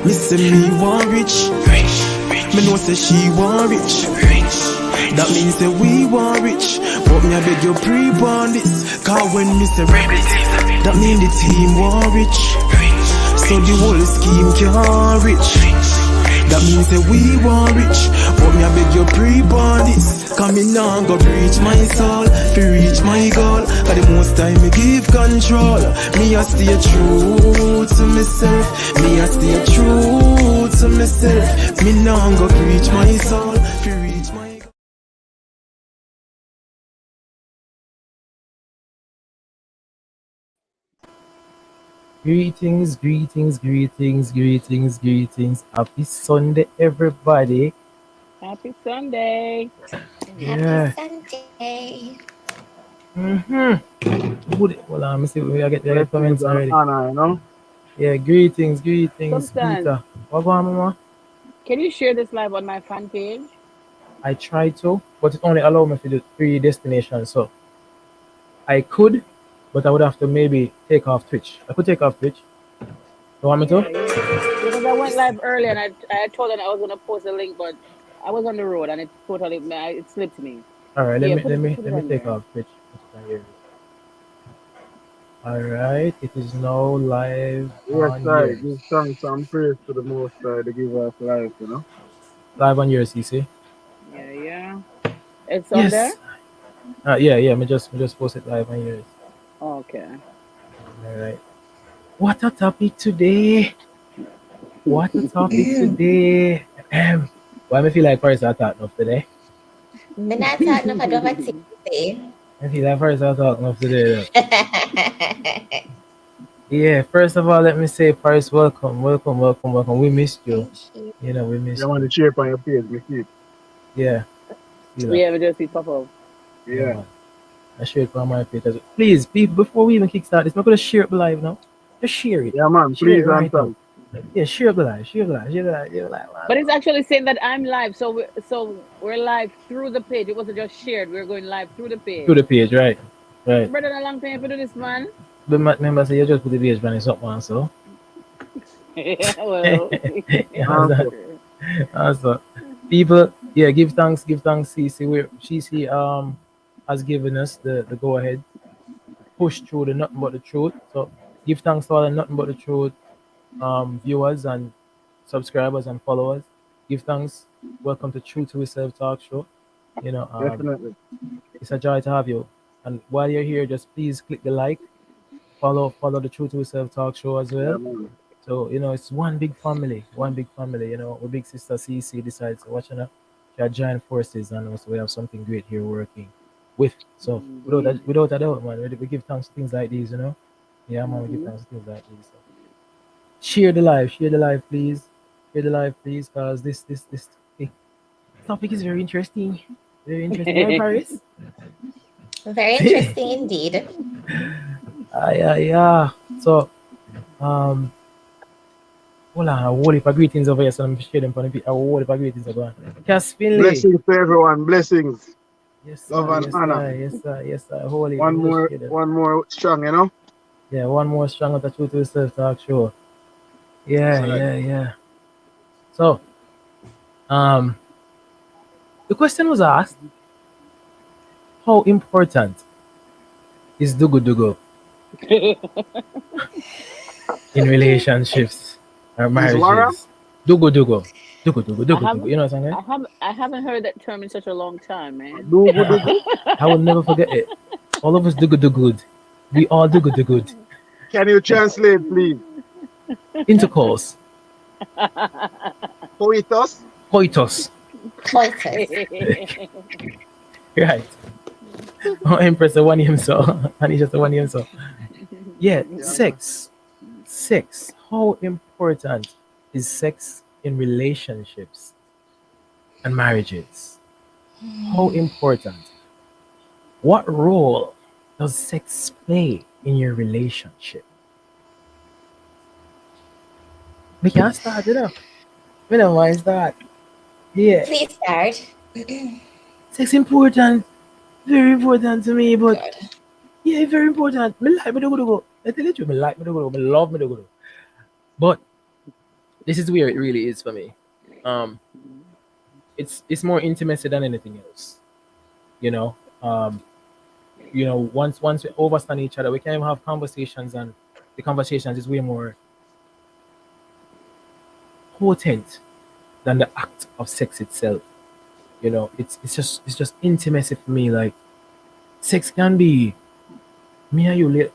Me say me want rich. Me know say she want rich. That means that we want rich. But me I beg you pre-warn this. Cause when me say rich, that mean the team want rich. So the whole scheme can't rich. That means that we want rich. But me I beg you pre-warn this. Cause me nah go reach my soul, to reach my goal. Cause the most time me give control. Me I stay true to myself. Me I stay true to myself. Me nah go reach my soul, to reach my goal. Greetings. Happy Sunday, everybody. Happy Sunday. Yeah. Happy Sunday. Good. Hold on, let me see. We get the comments already. Honor, you know? Yeah, greetings, Substance. Peter. What going on, Mama? Can you share this live on my fan page? I tried to, but it only allowed me to do 3 destinations. So I could, but I would have to maybe take off Twitch. I could take off Twitch. You want me to? Because I went live early and I told them I was going to post a link, but I was on the road and it slipped me. All right, Yeah, let me take there. off Twitch. All right, it is now live. Yes, sir. Give thanks and praise to the Most High to give us life, you know? Live on yours, CC. Yeah. It's on there? Yeah. Me just post it live on yours. Okay. All right. What a topic today! Why me feel like first I talk enough today? Me not talk no about what to say. I feel like first I talk enough today. Yeah, first of all, let me say, Paris, welcome. We missed you. You know, we missed you. You want to share on your page, me see. Yeah. Yeah, we just see pop up. Yeah. I share it on my page as well. Please, people, before we even kickstart this, I'm going to share it live now. Just share it. Yeah, man, share please, right now. Yeah, share it live. But it's actually saying that I'm live, so we're live through the page. It wasn't just shared. We're going live through the page. Through the page, right. Brother, a long time for do this, man. But remember, say you just put the page man, it's up, man, so. Yeah, well. Also, people, yeah, give thanks, CC. CC has given us the go ahead, push through the Nothing But the Truth. So give thanks to all the Nothing But the Truth viewers and subscribers and followers. Give thanks. Welcome to True to Yourself Talk Show. You know, definitely, it's a joy to have you. And while you're here, just please click the like, follow the True to Yourself Talk Show as well. Yeah, so, you know, it's one big family. You know, our big sister CC decides to watch to join forces, and also we have something great here working with. So, without a doubt, man, we give thanks to things like these, you know. Yeah, man, we give thanks to things like these. So. Share the live, please. Because this topic is very interesting. Right, Paris? Very interesting indeed. Yeah. So, hold on, a whole heap of greetings over here, so I'm share them for the people. A whole heap of greetings over here. Caspinley. Blessings to everyone, blessings. Yes, love and honor. Yes, sir. Holy. One more strong, you know? Yeah, one more strong with the True to Yourself Talk Show. Yeah. So, the question was asked, how important is Dugu in relationships or marriages? Dugu. You know what I'm saying? I haven't heard that term in such a long time, man. I will never forget it. All of us Dugu. We all Dugu. Can you translate, please? Intercourse. Coitus. Right. Oh, Empress, the one him so. And he's just the one him so. Yeah, sex. How important is sex in relationships and marriages? How important? What role does sex play in your relationship? We can start, you know. We don't mind start. Yeah. Please start. Sex important. Very important to me, but yeah, very important. Me like me do go. I tell you, me like me do go. Me love me do go. But this is where it really is for me. Um, it's more intimacy than anything else. You know, um, once we understand each other, we can even have conversations, and the conversations is way more potent than the act of sex itself. It's just intimacy for me. Like sex can be me and you.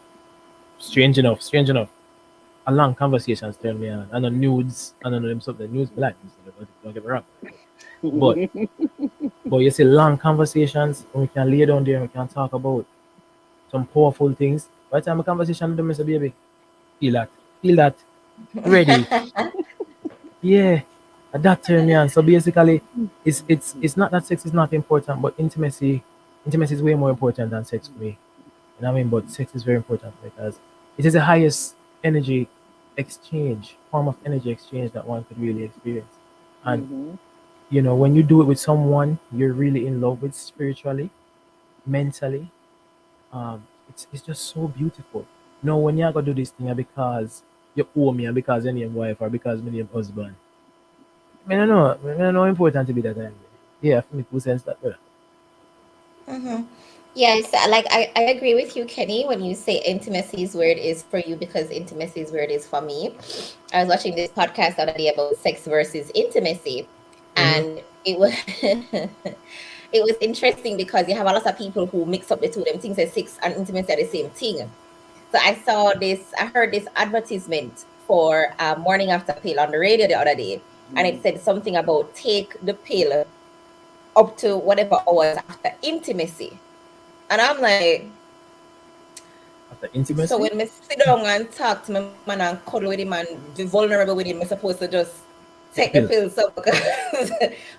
Strange enough. A long conversations turn me on. I know nudes. I know them something. Nudes black. Don't get me wrong. But but you see, long conversations when we can lay down there and we can talk about some powerful things. By the time a conversation with them, I say, baby, feel that, ready. Yeah, that turn me on. So basically, it's not that sex is not important, but intimacy is way more important than sex for me. You know what I mean? But sex is very important because it is the highest energy form of energy exchange that one could really experience. And when you do it with someone you're really in love with spiritually, mentally, it's just so beautiful. No, when you're gonna do this thing because you owe me and because your name wife or because my name husband. I know important to be that time. Yeah, for me two sense that brother. Mm-hmm. Yes, like I agree with you, Kenny, when you say intimacy is where it is for you because intimacy is where it is for me. I was watching this podcast the other day about sex versus intimacy, Mm-hmm. and it was it was interesting because you have a lot of people who mix up the two. Them things that sex and intimacy are the same thing. So I heard this advertisement for morning after pill on the radio the other day, and it said something about take the pill up to whatever hours after intimacy. And I'm like, After so intimacy, when I sit down and talk to my man and cuddle with him and be vulnerable with him, I'm supposed to just take the pill. pill. So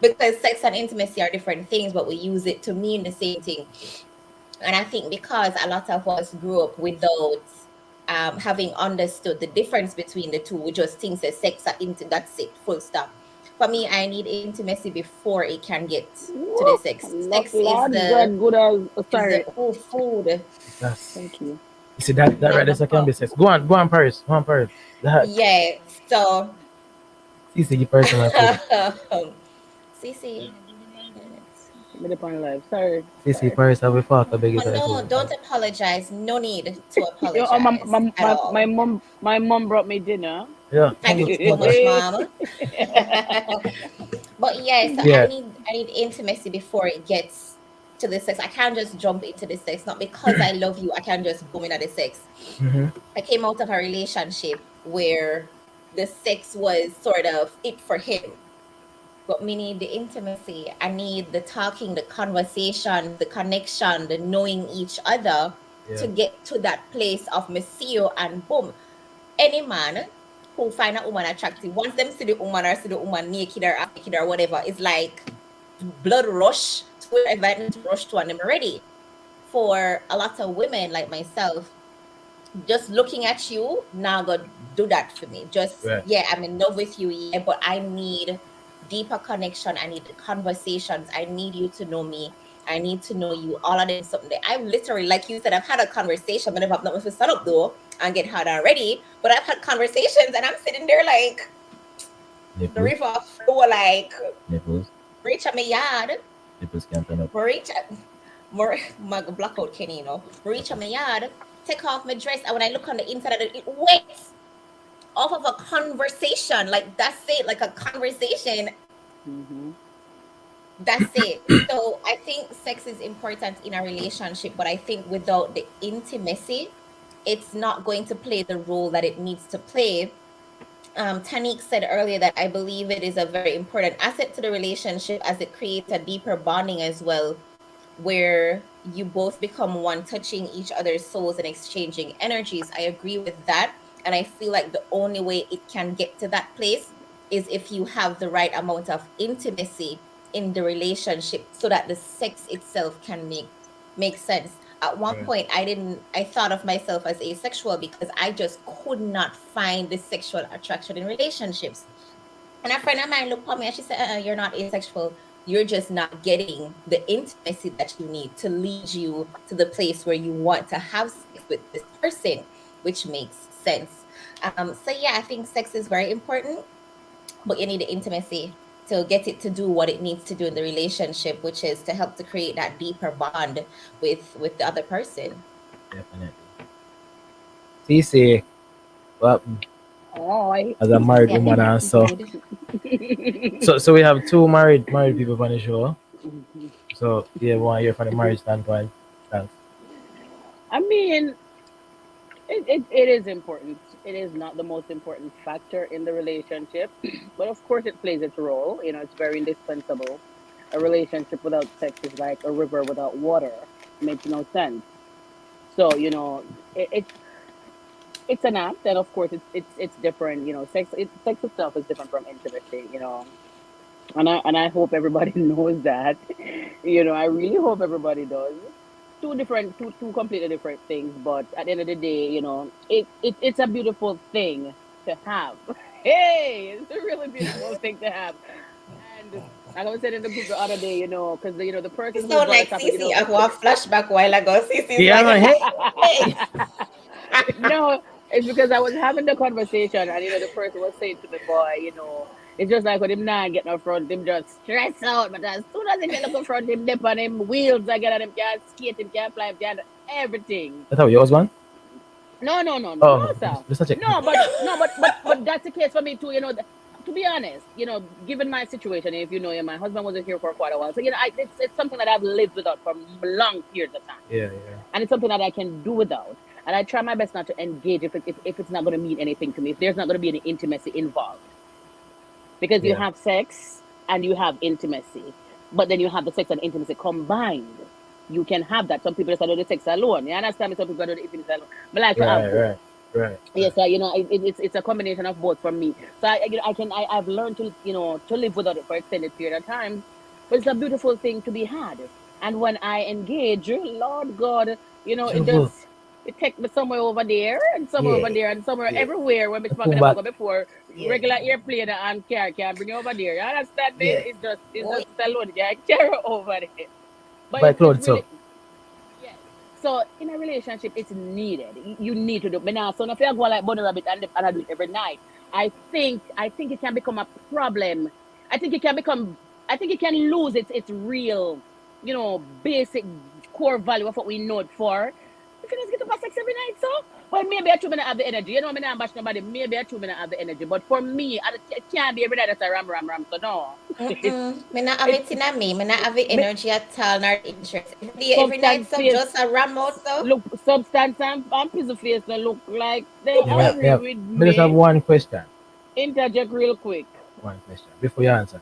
because sex and intimacy are different things, but we use it to mean the same thing. And I think because a lot of us grew up without having understood the difference between the two, we just think that sex are that's it, full stop. For me, I need intimacy before it can get to the sex. Sex Lord God, good as is the sorry. food. That's Thank you. you see that Not right the there can be sex. Go on, Paris. Go on, Paris. That Yeah. So see personal food. Cece. I'm upon live. Sorry. See Paris have a fuck, I beg you Oh for that no, food. don't apologize. No need to Yo, apologize at all. my mom brought me dinner. Yeah, Thank you so much, mom. But yeah, so I yeah. need intimacy before it gets to the sex. I can't just jump into the sex. Not because I love you, I can't just boom into the sex. Mm-hmm. I came out of a relationship where the sex was sort of it for him. But me need the intimacy. I need the talking, the conversation, the connection, the knowing each other Yeah. to get to that place of me see you and boom. Any man who find a woman attractive, once them see the woman or see the woman naked or whatever, it's like blood rush to wherever I need to rush to and I'm ready. For a lot of women like myself, just looking at you now go do that for me. Just Right. yeah, I'm in love with you, yeah, but I need deeper connection. I need the conversations. I need you to know me. I need to know you. All of them something that I've literally, like you said, I've had a conversation, but I've not to start up though and get hard already. But I've had conversations and I'm sitting there like the Nipples. river flow like Nipples. reach at my yard. Nipples can't turn up. Reach at my blackout Kenny, reach at my yard, take off my dress, and when I look on the inside of it wet off of a conversation. Like that's it, like a conversation. That's it. So I think sex is important in a relationship, but I think without the intimacy, it's not going to play the role that it needs to play. Tanique said earlier that I believe it is a very important asset to the relationship as it creates a deeper bonding as well, where you both become one, touching each other's souls and exchanging energies. I agree with that. And I feel like the only way it can get to that place is if you have the right amount of intimacy in the relationship so that the sex itself can make sense. At one point, I thought of myself as asexual because I just could not find the sexual attraction in relationships. And a friend of mine looked at me and she said, you're not asexual. You're just not getting the intimacy that you need to lead you to the place where you want to have sex with this person, which makes sense. So yeah, I think sex is very important. but you need the intimacy to get it to do what it needs to do in the relationship, which is to help to create that deeper bond with the other person. Definitely. CC, well, Oh, as a married Yeah, woman, and so we have two married people on the show. So yeah, one here from the marriage standpoint. Thanks. I mean, it is important. It is not the most important factor in the relationship, but of course it plays its role. You know, it's very indispensable. A relationship without sex is like a river without water. Makes no sense. So, you know, it's an act, and of course it's different. You know, sex itself is different from intimacy. You know, and I hope everybody knows that. You know, I really hope everybody does. Two completely different things, but at the end of the day, you know, it's a beautiful thing to have. Hey, it's a really beautiful thing to have. And like I was saying in the group the other day, you know, because you know the you person who sound brought the like topic, you Cece. know, I got a flashback while ago. Cece's Yeah, like, man. Hey. hey. no, it's because I was having the conversation, and you know, the person was saying to me, boy, you know, it's just like when him not get no front, him just stress out. But as soon as him get up front, him dip on him wheels again, and him can't skate, him can't fly, him can't do everything. That's how yours one. No, Oh, sir. just a check. No, but that's the case for me too. You know, to be honest, you know, given my situation, if you know, yeah, my husband wasn't here for quite a while, so you know, it's something that I've lived without for long periods of time, Yeah, yeah. and it's something that I can do without. And I try my best not to engage if it's not going to mean anything to me, if there's not going to be any intimacy involved. Because you Yeah. have sex and you have intimacy, but then you have the sex and intimacy combined. You can have that. Some people just do the sex alone. You understand me? Some people do the intimacy alone. But like to have both. Right. Yes, so, you know, it's a combination of both for me. So you know, I've learned to, you know, to live without it for extended period of time. But it's a beautiful thing to be had. And when I engage, Lord God, you know, Beautiful. it take me somewhere over there and somewhere over Yeah. there and somewhere Yeah. everywhere when it's Come never back. go before Yeah. regular airplane and car can bring you over there. You understand me? Yeah. It's Oh, just alone. You can carry over there. But By it's Claude, really so. yes. So in a relationship, it's needed. You need to do. But now, so if you go like Bunny Rabbit and I do it every night, I think it can become a problem. I think it can become. I think it can lose its real, you know, basic core value of what we know it for. If you just get up for sex every night, so well, maybe I 2 minutes have the energy. You know, me not bash nobody. Maybe I 2 minutes have the energy. But for me, it can't be every night. That's a ram. So no, it's Me not have it's it in a me. Me not have the me- energy at all, nor the interest. Every night, substance so face. just a ram out, so. Look, substance and piece of face they look like they Oh, Yeah, agree yeah. with Me just have me. one question. Interject real quick. One question before you answer.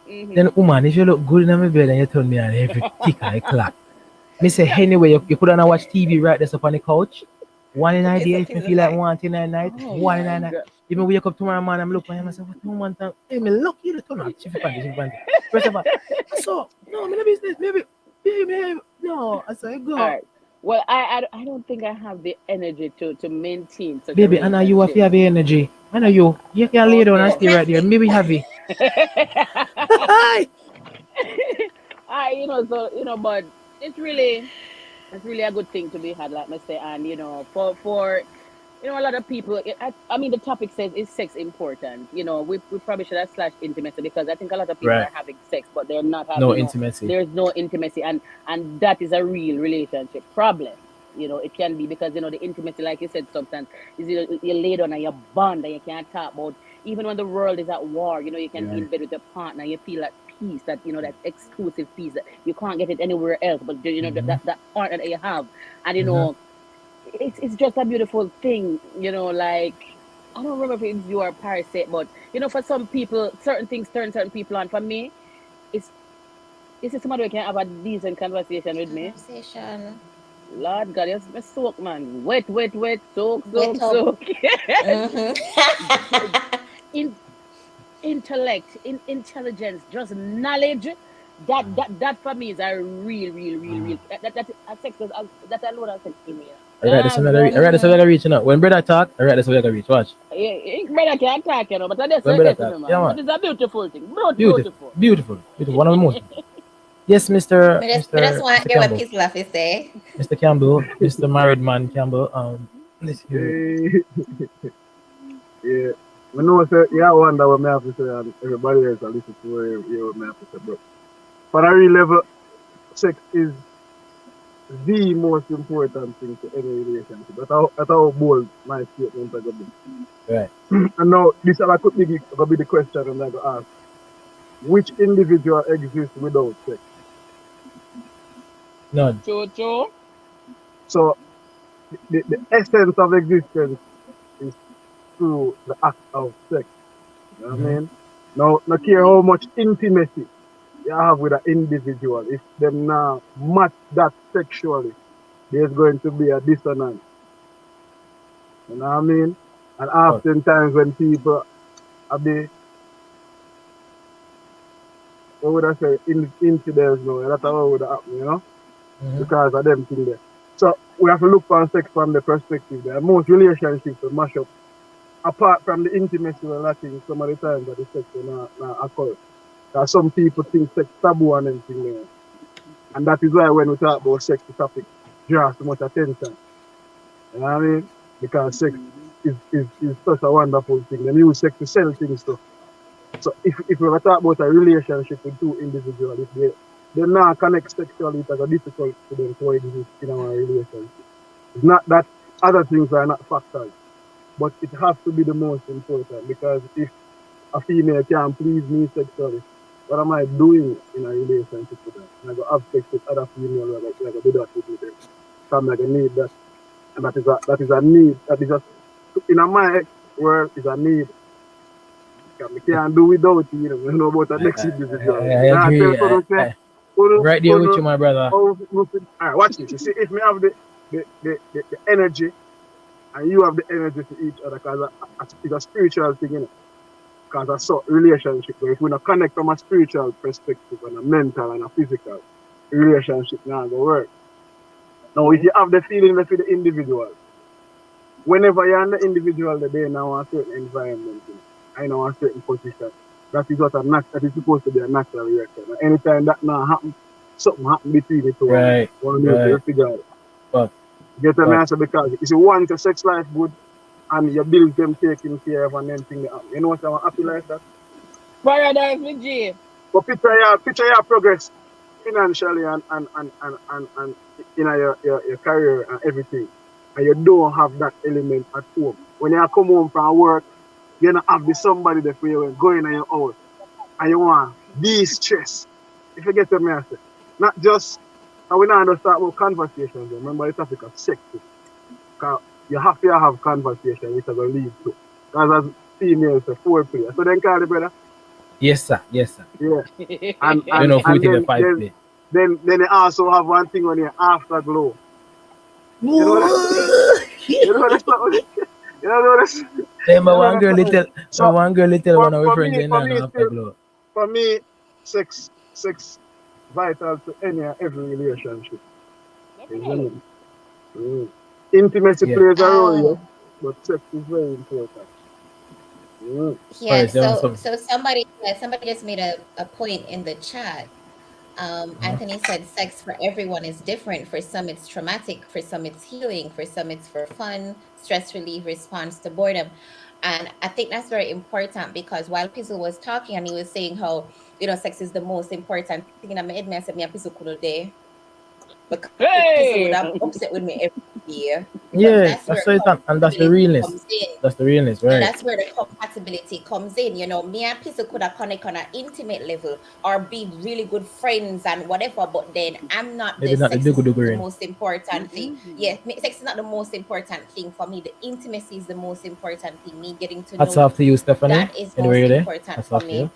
Mm-hmm. Then, woman, if you look good in my bed and you turn me on every tick and clock. Me say anyway, you could not watch TV right there up on the couch. One in a Okay, day so if you things feel like like, one in a night, Oh one in a my night. god. Even wake up tomorrow morning, I'm looking at him and say, what no one time? Hey, me look you to turn on chiffy panty. First of all, so no, me no business, maybe no. I say All go. right. Well, I don't think I have the energy to maintain such a Baby, I know you have relationship. to have energy. I know you. You can lay down and Okay. stay right there. interesting. Maybe have it. Hi. You know, so you know, but it's really a good thing to be had, like I say, and you know, for you know, a lot of people. I mean, the topic says is sex important. You know, we probably should have slashed intimacy because I think a lot of people Right. are having sex, but they're not having. No You know, intimacy. there's no intimacy, and that is a real relationship problem. You know, it can be because you know the intimacy, like you said, sometimes is you lay down and you bond and you can't talk about. Even when the world is at war, you know, you can be Yeah. in bed with your partner, you feel that peace, that you know, that exclusive peace that you can't get it anywhere else. But you know Mm-hmm. that partner that you have, and you Mm-hmm. know it's just a beautiful thing, you know, like I don't remember if it's you or Paris said, but you know, for some people, certain things turn certain people on. For me, it's is it somebody who can have a decent conversation with me? Conversation. Lord God, yes, me soak, man. Wet, Get up. soak. Mm-hmm. in intelligence, just knowledge. That for me is a real. That a sex that alone has sex to me. Alright, that's another. God, Alright, that's Mm-hmm. another reaching out. When brother talk, alright, that's another reach. Watch. yeah, brother can't talk, you know, but that's When it, brother that's talk, it, yeah man. man. But it's a beautiful thing, Beautiful, beautiful. beautiful. One of the most. Yes, Mister Me just Mister want Mister to hear what Campbell, Pizla fi say. Mister Campbell, Mister Married Man Campbell. Let's hear it. Hey, yeah. I know say yeah, I wonder what me have to say and everybody else will listen to what me have to say, but for a real level, sex is the most important thing to any relationship. That's how bold my statement is going to be. Right. And now, this could be going to be the question I'm going to ask. Which individual exists without sex? None. Jojo. So, the essence of existence is through the act of sex. You know what I mean? Now, no care how much intimacy you have with an individual, if them now match that sexually, there's going to be a dissonance. You know what I mean? And oftentimes when people are the, what would I say, infidels now, that's how would happen, you know? Because of them things there. So we have to look for sex from the perspective there. Most relationships will mash up. Apart from the intimacy we're lacking, some of the times that the sex will not occur. Because some people think sex taboo and everything there. And that is why when we talk about sex, the topic draws so much attention. You know what I mean? Because sex is such a wonderful thing. They use sex to sell things too. So if we talk about a relationship with two individuals, if they not connect sexually, it's a difficult for them to exist in our relationship. It's not that other things are not factors, but it has to be the most important, because if a female can't please me sexually, what am I doing in a relationship with her? And I go have sex with other females, like I do that with them. So I'm like, I need that. And that is a need. That is in my world, is a need. We can't do without you, you know about the next individual. I agree. Right there with you, my brother. Alright, watch this. You see, if we have the energy and you have the energy to each other, because it's a spiritual thing, you know. Because that's a relationship. But if we not connect from a spiritual perspective and a mental and a physical, relationship not gonna work. Now, if you have the feeling for the individual, whenever you're in the individual, they're now a certain environment, you know, I know a certain position. That is that is supposed to be a natural reaction. And anytime that now happens, something happens between the two. Right. One to figure out. But get an answer, because if you want your sex life good and you build them taking care of and then thing that happen. You know what I'm happy like that? Paradise with G. But picture your progress financially and in your career and everything. And you don't have that element at home. When you come home from work, you don't have somebody there for you going in your house and you want de-stress. If you get what I say. Not just, and we now start about conversations. Remember the topic of sex. Because you have to have conversation which are going to lead to. Because as females, a foreplay. So then call it, brother? Yes, sir. Yes, sir. Yeah. And you know, food in the pipe. Then they also have one thing on your afterglow. You know what? You know what? You know what? But one girl little one of our friends in afterglow. For me, sex vital to any and every relationship. Intimacy plays a role, yes, but sex is very important. Yeah, so somebody just made a point in the chat. Anthony said sex for everyone is different. For some it's traumatic, for some it's healing, for some it's for fun, stress relief, response to boredom. And I think that's very important, because while Pizzle was talking and he was saying how, you know, sex is the most important thing in my head, I said, me and Pizzle could day. Because Pizzle would have upset with me every year. Yeah, and that's the realness. That's the realness, right? And that's where the compatibility comes in. You know, me and Pizzle could have connect on an intimate level or be really good friends and whatever, but then I'm not the most important thing. Yeah, sex is not the most important thing for me. The intimacy is the most important thing. Me getting to know. That's off to you, Stephanie. That is most important for me.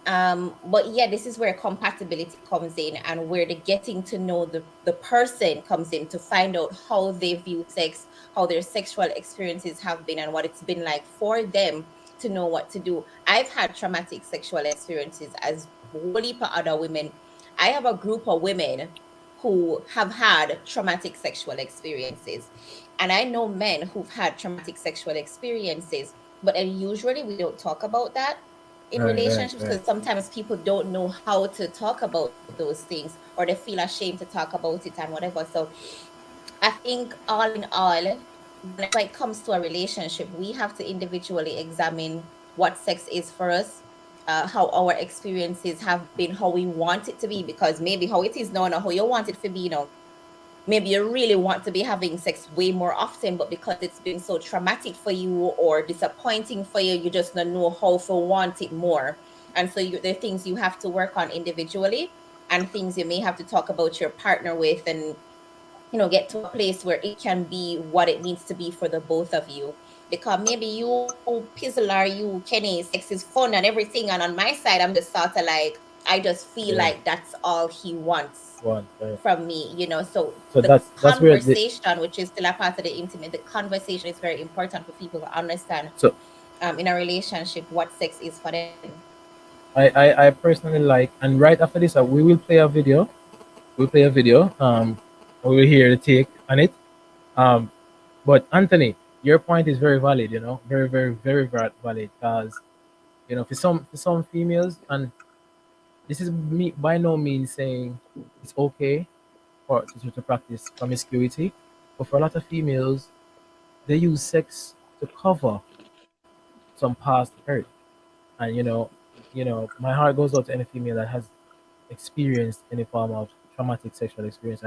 But yeah, this is where compatibility comes in, and where the getting to know the person comes in, to find out how they view sex, how their sexual experiences have been, and what it's been like for them to know what to do. I've had traumatic sexual experiences, as a whole heap of other women. I have a group of women who have had traumatic sexual experiences, and I know men who've had traumatic sexual experiences, but usually we don't talk about that in relationships, because sometimes people don't know how to talk about those things, or they feel ashamed to talk about it and whatever. So I think all in all, when it comes to a relationship, we have to individually examine what sex is for us, how our experiences have been, how we want it to be, because maybe how it is now and how you want it to be, maybe you really want to be having sex way more often, but because it's been so traumatic for you or disappointing for you, you just don't know how to want it more. And so there are things you have to work on individually and things you may have to talk about your partner with and, get to a place where it can be what it needs to be for the both of you. Because maybe you, Pizzle, or you, Kenny, sex is fun and everything. And on my side, I'm just sort of like, I just feel like that's all he wants from me, So the conversation, which is still a part of the intimate, the conversation is very important for people to understand. So, in a relationship, what sex is for them. I personally like, and right after this, we will play a video. We'll play a video. We will hear the take on it. But Anthony, your point is very valid. Very, very, very valid. Because for some females, and this is me by no means saying it's okay to practice promiscuity, but for a lot of females, they use sex to cover some past hurt. And my heart goes out to any female that has experienced any form of traumatic sexual experience.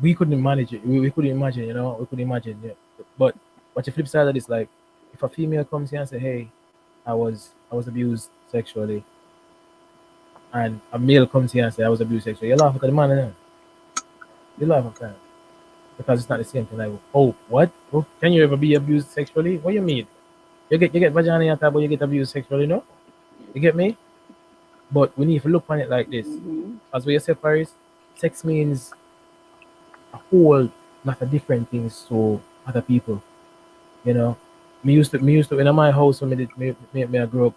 We couldn't manage it. We couldn't imagine, we couldn't imagine. Yeah. But the flip side of this, like, if a female comes here and say, "Hey, I was abused sexually," and a male comes here and say, "I was abused sexually," you laugh at the man, and you laugh at that because it's not the same thing. Like, oh, what? Oh, can you ever be abused sexually? What do you mean? You get vagina attack, but you get abused sexually, no? You get me? But we need to look on it like this. As we say, Paris, sex means a whole lot of different things to other people. Me used to in my house when I grew up.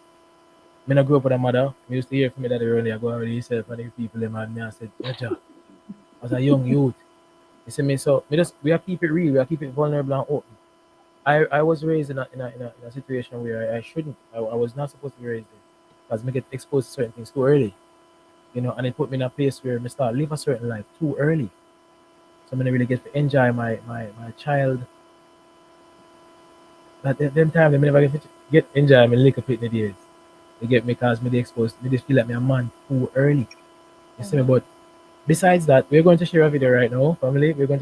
I grew up with a mother. I used to hear from me that earlier. I go already yourself and the people them and me I said, Roger, as a young youth. You see me, so we have to keep it real, we have to keep it vulnerable and open. I was raised in a situation where I shouldn't. I was not supposed to be raised there. Because I get exposed to certain things too early. And it put me in a place where I start live a certain life too early. So I really get to enjoy my child. At them time, I never get enjoy my little bit in the days. They get me because me exposed. Me just feel like me a man too early. You see me? But besides that, we're going to share a video right now, family. We're going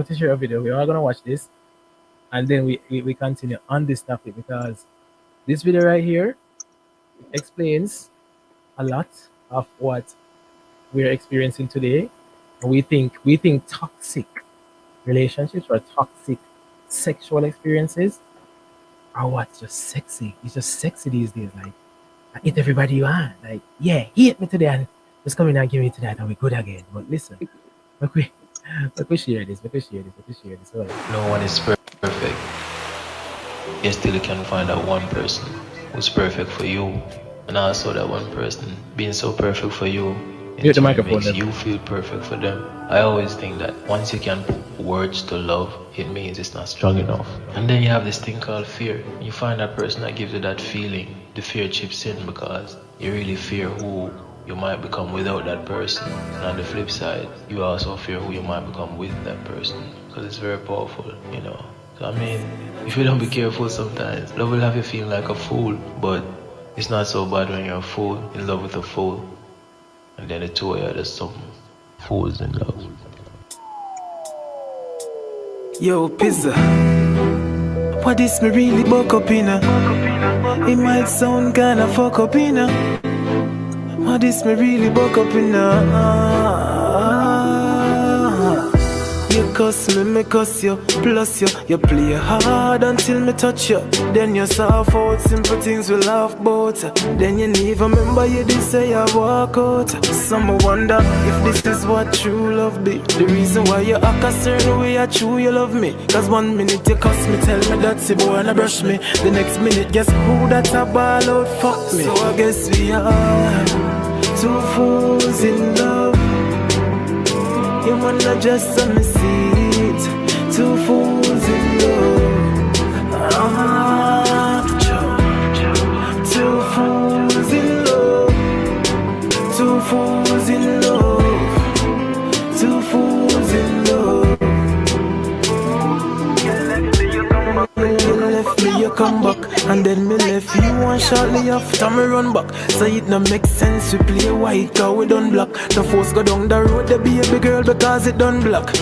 to share a video. We're all going to watch this. And then we continue on this topic because this video right here explains a lot of what we're experiencing today. And we think toxic relationships or toxic sexual experiences are what's just sexy. It's just sexy these days. Like, I hit everybody you want. Like, yeah, he hit me today and just come in and give me tonight and we're good again. But listen, look, we share this. Right. No one is perfect. You still can find that one person who's perfect for you, and also that one person being so perfect for you, it makes you feel perfect for them. I always think that once you can put words to love, it means it's not strong enough. And then you have this thing called fear. You find that person that gives you that feeling. The fear chips in because you really fear who you might become without that person. And on the flip side, you also fear who you might become with that person, because it's very powerful, So if you don't be careful sometimes, love will have you feeling like a fool, but it's not so bad when you're a fool in love with a fool. And then the two of you are just some fools in love. Yo, Pizza, what this me really buck up in a? It might sound kinda fuck up in a. What this me really buck up in a? You cuss me cuss you, plus you play hard until me touch you. Then you soft out, simple things we laugh about. Then you never remember you did say I walk out. Some wonder if this is what true love be. The reason why you act a certain way, I true you love me. Cause 1 minute you cuss me, tell me that's the boy and I brush me. The next minute, guess who that's a ball out, fuck me. So I guess we are two fools in love. You wanna just on the seat, two fools in love. Two fools in love. Two fools in love. Two fools in love. come back. And then me left you and shortly after me run back. So it no make sense to play white, cause we done black. The force go down the road, the baby girl, because it done black.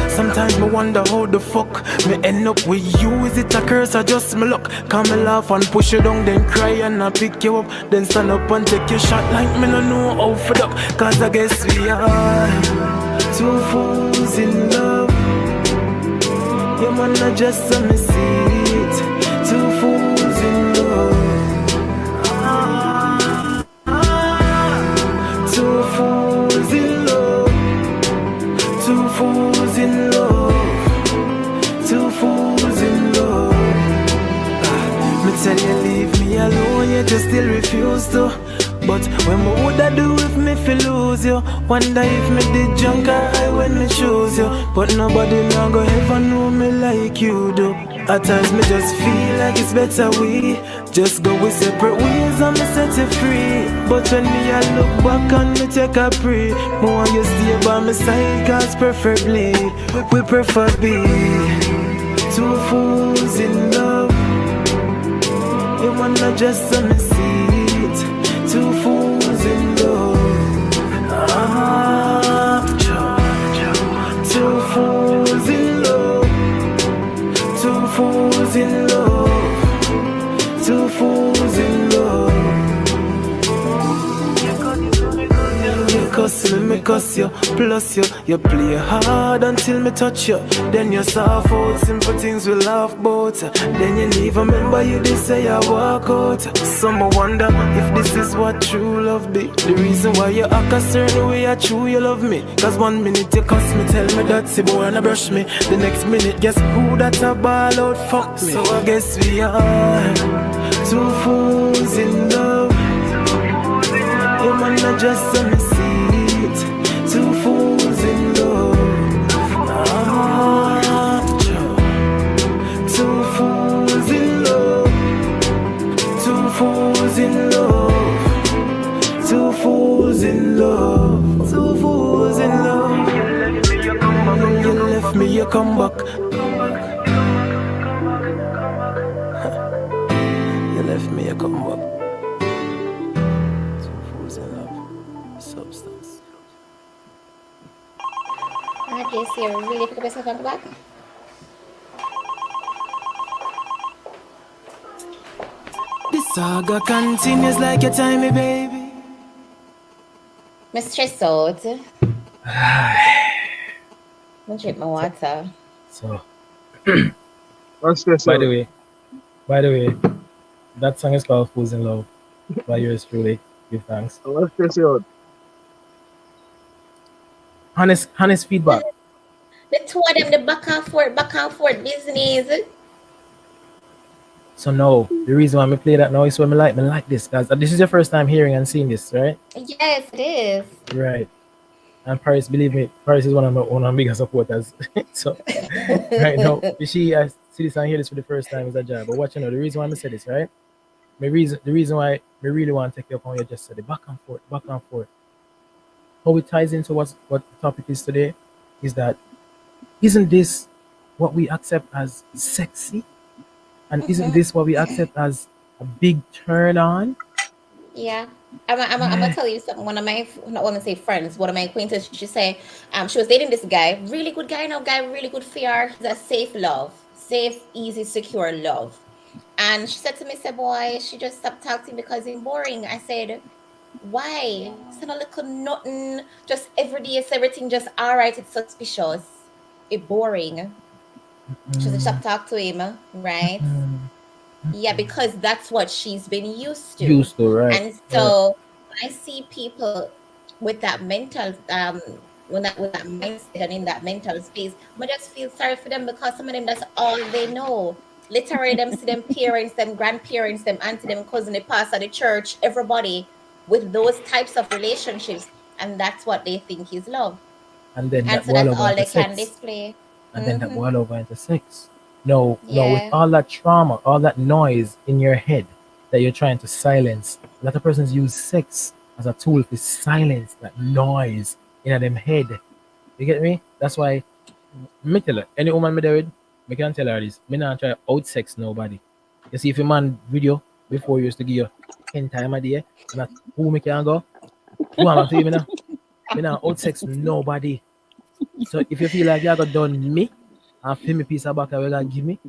Sometimes me wonder how the fuck me end up with you. Is it a curse or just me luck? Come me laugh and push you down, then cry and I pick you up, then stand up and take your shot like me no know how for duck. Cause I guess we are two fools in love. You man not just so me see it. Two fools in love. Two fools in love. Two fools in love. Two fools in love. Me tell you leave me alone, you just still refuse to. But when me woulda do if me feel lose you? Wonder if me did junk or high when me choose you. But nobody now go ever know me like you do. At times me just feel like it's better we just go with separate ways and me set you free. But when me I look back and me take a pre, more you stay by my side, cause preferably we prefer be two fools in love. You wanna just so me see it. Two fools in love. Two fools in love. Two fools in love. Two fools in love. You cuss me cuss you. Plus you play hard until me touch you. Then you soft out, simple things we laugh about. Then you leave, remember you did say I walk out. Some wonder if this is what true love be. The reason why you act a certain way, I true you love me. Cause 1 minute you cuss me, tell me that's a boy and I brush me. The next minute, guess who that a ball out, fuck me. So I guess we are two fools in love. You man not just so me see it. Two fools in love. Two fools in love. Two fools in love. Two fools in love. Two fools in love. You left me, you come back. You left me, you come back. Two fools in love. Substance. Okay, so you really pick up yourself on the back? The saga continues like a timey baby. I'm stressed out. I'm drink my water. So, What's this? by the way, that song is called Fools in Love by yours truly. Give thanks. What's this out? Honest feedback. The two of them, the back and forth business. So no, the reason why I play that now is when I like this, guys. This is your first time hearing and seeing this, right? Yes, it is. Right. And Paris, believe me, Paris is one of my biggest supporters. So right now, I see this and hear this for the first time is a job. But watch you know, the reason why I say this, right? The reason why I really want to take you up on what you just said, the back and forth. How it ties into what the topic is today is that isn't this what we accept as sexy? And isn't this what we accept as a big turn on? Yeah. I'm gonna tell you something. One of my, not want to say friends, one of my acquaintances, she say, she was dating this guy, really good guy, really good for he's a safe love, safe, easy, secure love. And she said to me, boy, she just stopped talking because he's boring. I said, why? It's not a little nothing, just every day, it's everything just all right, it's suspicious, it's boring. She said, stop talk to him, right? Yeah, because that's what she's been used to. Right? And so when I see people with that mental, with that mindset and in that mental space, I just feel sorry for them because some of them, that's all they know. Literally, them see them parents, them grandparents, them auntie, them cousin, the pastor, the church, everybody with those types of relationships, and that's what they think is love. And then so that's all they can display. And then that boil over into sex. No, with all that trauma, all that noise in your head that you're trying to silence, a lot of persons use sex as a tool to silence that noise in them head. You get me? That's why me tell her, any woman me there with, me can tell her this. Me not try out sex nobody. You see, if a man video before used to give you 10 time a day, not who me can go, who am I to you now? Me now out sex nobody. So if you feel like you got done me and feel me piece of back you gonna give me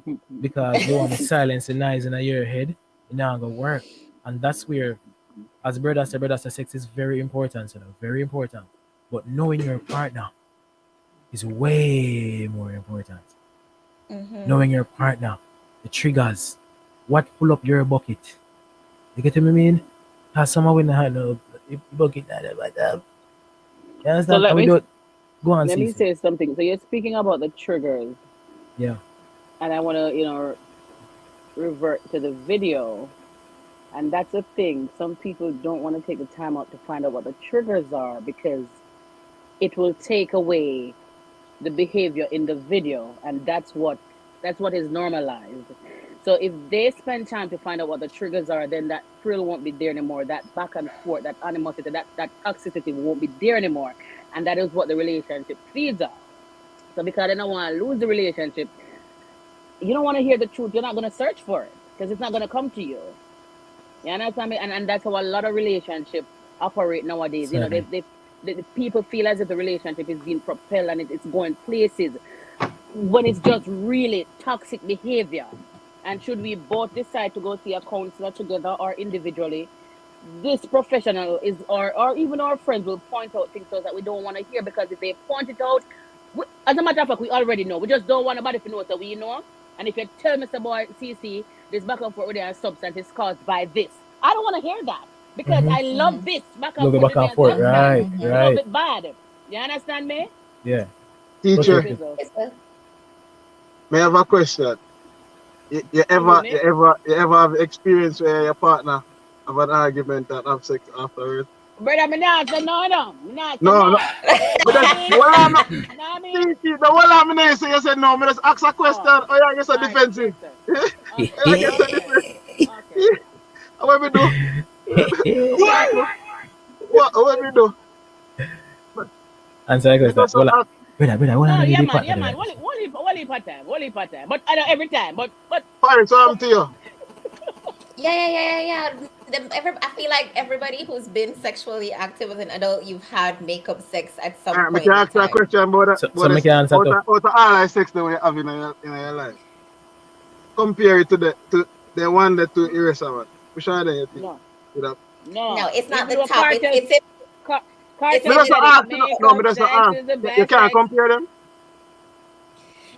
because you want me silence and noise in your head, it not gonna work. And that's where as brother say sex is very important, very important. But knowing your partner is way more important. Knowing your partner, the triggers, what pull up your bucket. You get what I mean? Because someone will not know bucket like that. You understand? So let me go on. Let me say something. So you're speaking about the triggers. Yeah. And I want to, revert to the video. And that's the thing. Some people don't want to take the time out to find out what the triggers are because it will take away the behavior in the video, and that's what is normalized. So if they spend time to find out what the triggers are, then that thrill won't be there anymore. That back and forth, that animosity, that toxicity won't be there anymore. And that is what the relationship feeds off. So because they don't want to lose the relationship, you don't want to hear the truth. You're not going to search for it because it's not going to come to you. You understand me? And that's how a lot of relationships operate nowadays. Sorry. The people feel as if the relationship is being propelled and it's going places when it's just really toxic behavior. And should we both decide to go see a counselor together or individually, this professional is or even our friends will point out things to us that we don't want to hear because if they point it out, as a matter of fact, we already know. We just don't want nobody to know that we know. And if you tell Mr. Boy CC this back and forth with their substance is caused by this, I don't want to hear that. Because I love this back and forth. Right. It's a little bit bad. You understand me? Yeah. Teacher, may I have a question? You ever have experience where your partner have an argument and have sex afterwards? Brother, I'm not saying no. No. But that's what I'm not. The one I'm saying, so you said no. I just ask a question. Oh yeah, you said defensive. What we do? What we do? Answer the question. Brother, no, yeah, man. One leap at time. But I know every time. But. Fine, so I'm to you. Yeah. I feel like everybody who's been sexually active as an adult, you've had makeup sex at some point. I can ask a question about that. So I can answer out of all the sex that we have in your life. Compare it to the one that to erase our. Which one do you think? No, it's not the top. It's you can't compare them.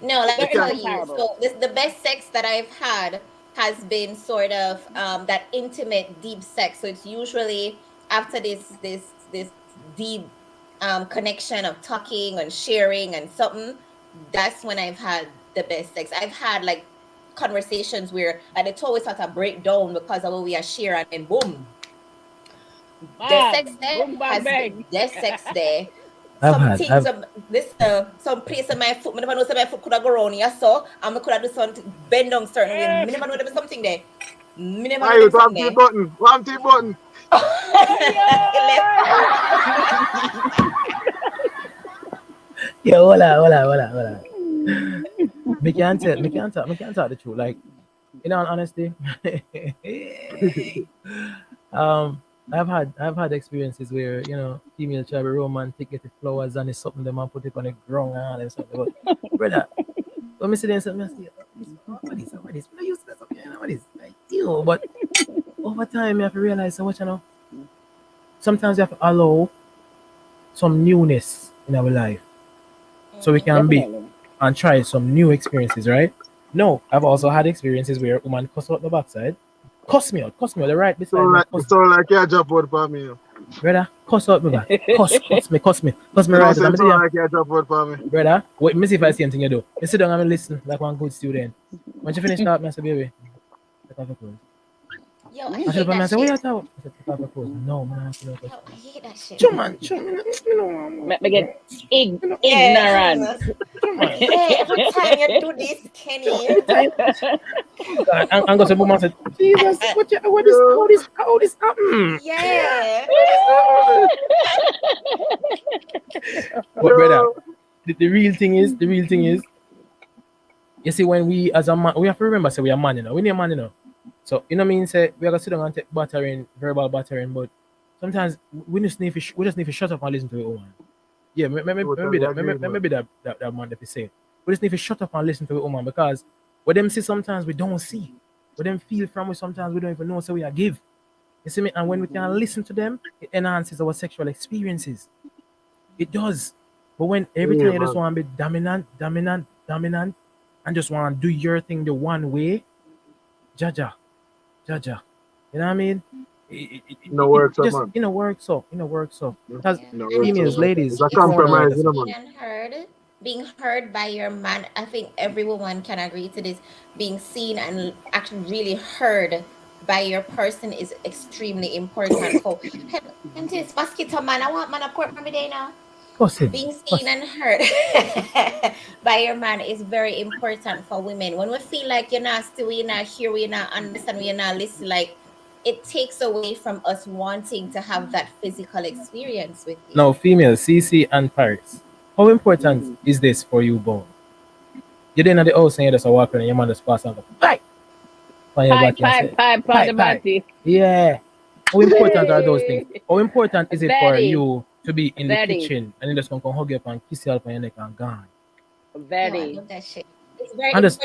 No, let me tell you. So the best sex that I've had has been sort of that intimate, deep sex. So it's usually after this deep connection of talking and sharing and something. That's when I've had the best sex. I've had like conversations where it's always sort of break down because of what we are sharing, and boom. The sex there has been sex there. Some place in my foot, I never know if my foot could have go around here, so I could have do something, bend down certain way. I never know there was something there. One button. Yeah, hola. Me can't tell the truth. Like, in all honesty, I've had experiences where female try to be romantic, get the flowers and it's something them and put it on the ground and something. But brother, when me see them something, I say, what is? I used to something, what is? Like, but over time you have to realize so much, sometimes you have to allow some newness in our life, so we can be and try some new experiences, right? No, I've also had experiences where a woman cuss out the backside. Cuss me out, the right beside me. So like you drop out for me. Brother, cuss out me back. Cuss me right. So like you drop out for me. Brother, wait, me see if I see anything you do. You sit down and listen like one good student. Once you finish talking, I say, baby, take off your clothes. Yo, I hate that shit. I say, what you talking about? I said, take off your clothes. No, man, I hate that shit. Me get ignorant. Every time you do this, Kenny. I'm going to move and say, Jesus, how this happen? Yeah. But brother, the real thing is, you see, when we as a man, we have to remember, say we are man, we need a man, So you know what I mean? Say we are gonna sit down and take battering, verbal battering, but sometimes we just need to shut up and listen to the woman. Yeah, maybe that man that we say. We just need to shut up and listen to the woman because what them see sometimes we don't see. What them feel from us sometimes we don't even know, so we are give. You see me? And when we can listen to them, it enhances our sexual experiences. It does. But when every time you just want to be dominant, and just want to do your thing the one way, Jaja. You know what I mean? No works up, just man. Works up. Because No females, ladies, It's a if you wanna- compromise, you know, man. Being heard by your man, I think every woman can agree to this. Being seen and actually really heard by your person is extremely important for and this mosquito man. I want man a port for me day now. Being seen and heard by your man is very important for women. When we feel like you're not still, you're not here, we're not understand, we're not listen, like it takes away from us wanting to have that physical experience with you. Now, females, CC and Paris, how important is this for you both? You're in the house and you just walk around and your man just pass and go, pipe! Pipe, the body. Yeah. How important are those things? How important is it for you to be in the kitchen and you just come hug you up and kiss you up on your neck and gone? Very. I love that shit. It's very important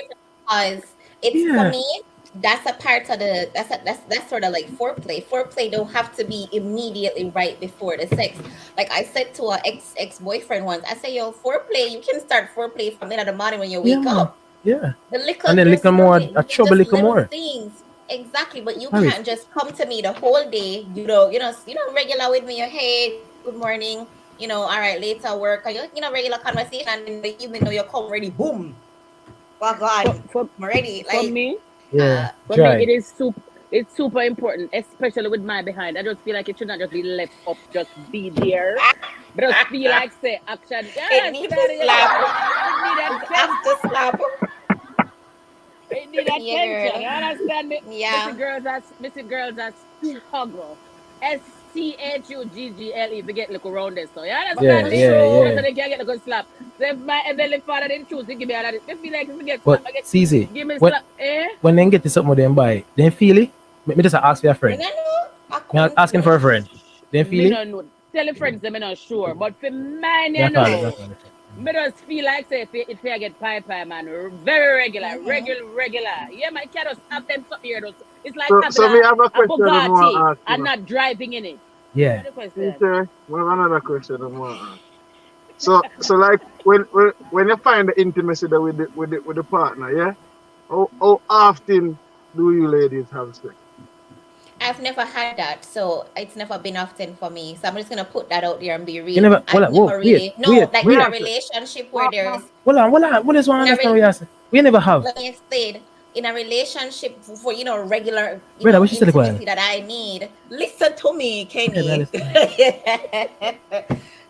because it's for me. That's a part of the that's sort of like foreplay. Foreplay don't have to be immediately right before the sex. Like I said to an ex-boyfriend once, I say, yo, foreplay, you can start foreplay from the end of the morning when you wake up. Yeah. The little and then little more, a trouble little more. Things. Exactly, but you can't just come to me the whole day, regular with me, hey, good morning, all right, later work, or regular conversation, and in the evening, you come ready, boom. Well, God, I'm ready. Like, for me, for me, it's super important, especially with my behind. I just feel like it should not just be left up, just be there. But I feel like say action. It needs to slap. After slap. It need attention. You understand me? Yeah. Missy girls that's struggle. SCHUGGLE. Forget look around this. So you understand me? So they can't get a good slap. So if my elderly father didn't choose to give me all that, they feel like if we get slap, CZ, give me slap. When they get to something with them buy, they feel it. Me just ask for a friend. I'm asking for a friend. They feel it. Tell your friends them not sure, but for mine, you know, me just feel like say if I get pipe man, very regular. Yeah, my cat just have them up here. It's like so we have a question and not driving in it. Yeah. Okay. Well, another question I want to ask. So like when you find the intimacy there with the partner, yeah, how often do you ladies have sex? I've never had that, so it's never been often for me. So I'm just gonna put that out there and be real. You never, in a relationship where there's what is one understand? We never have. Like I said, in a relationship for regular intimacy that I need. Listen to me, Kenny.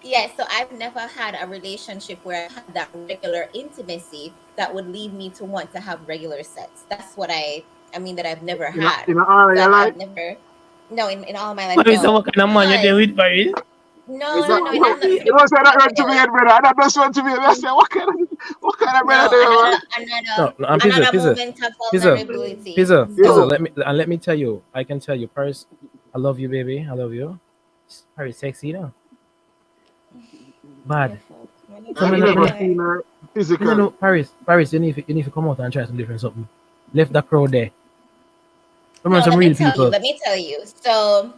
Yeah, so I've never had a relationship where I had that regular intimacy that would lead me to want to have regular sex. That's what I mean that I've never had. In all your life? No, in all my life. What kind of man you're with, Barry? No. You don't say that right to me, brother. That does want to me. I say, what kind of brother do you want? Pizza. Let me tell you. I can tell you, Paris. I love you, baby. I love you. Paris, sexy, you know. Bad. Physical. Paris. You need to come out and try some different something. Left that crowd there. Some real people. Let me tell you. So,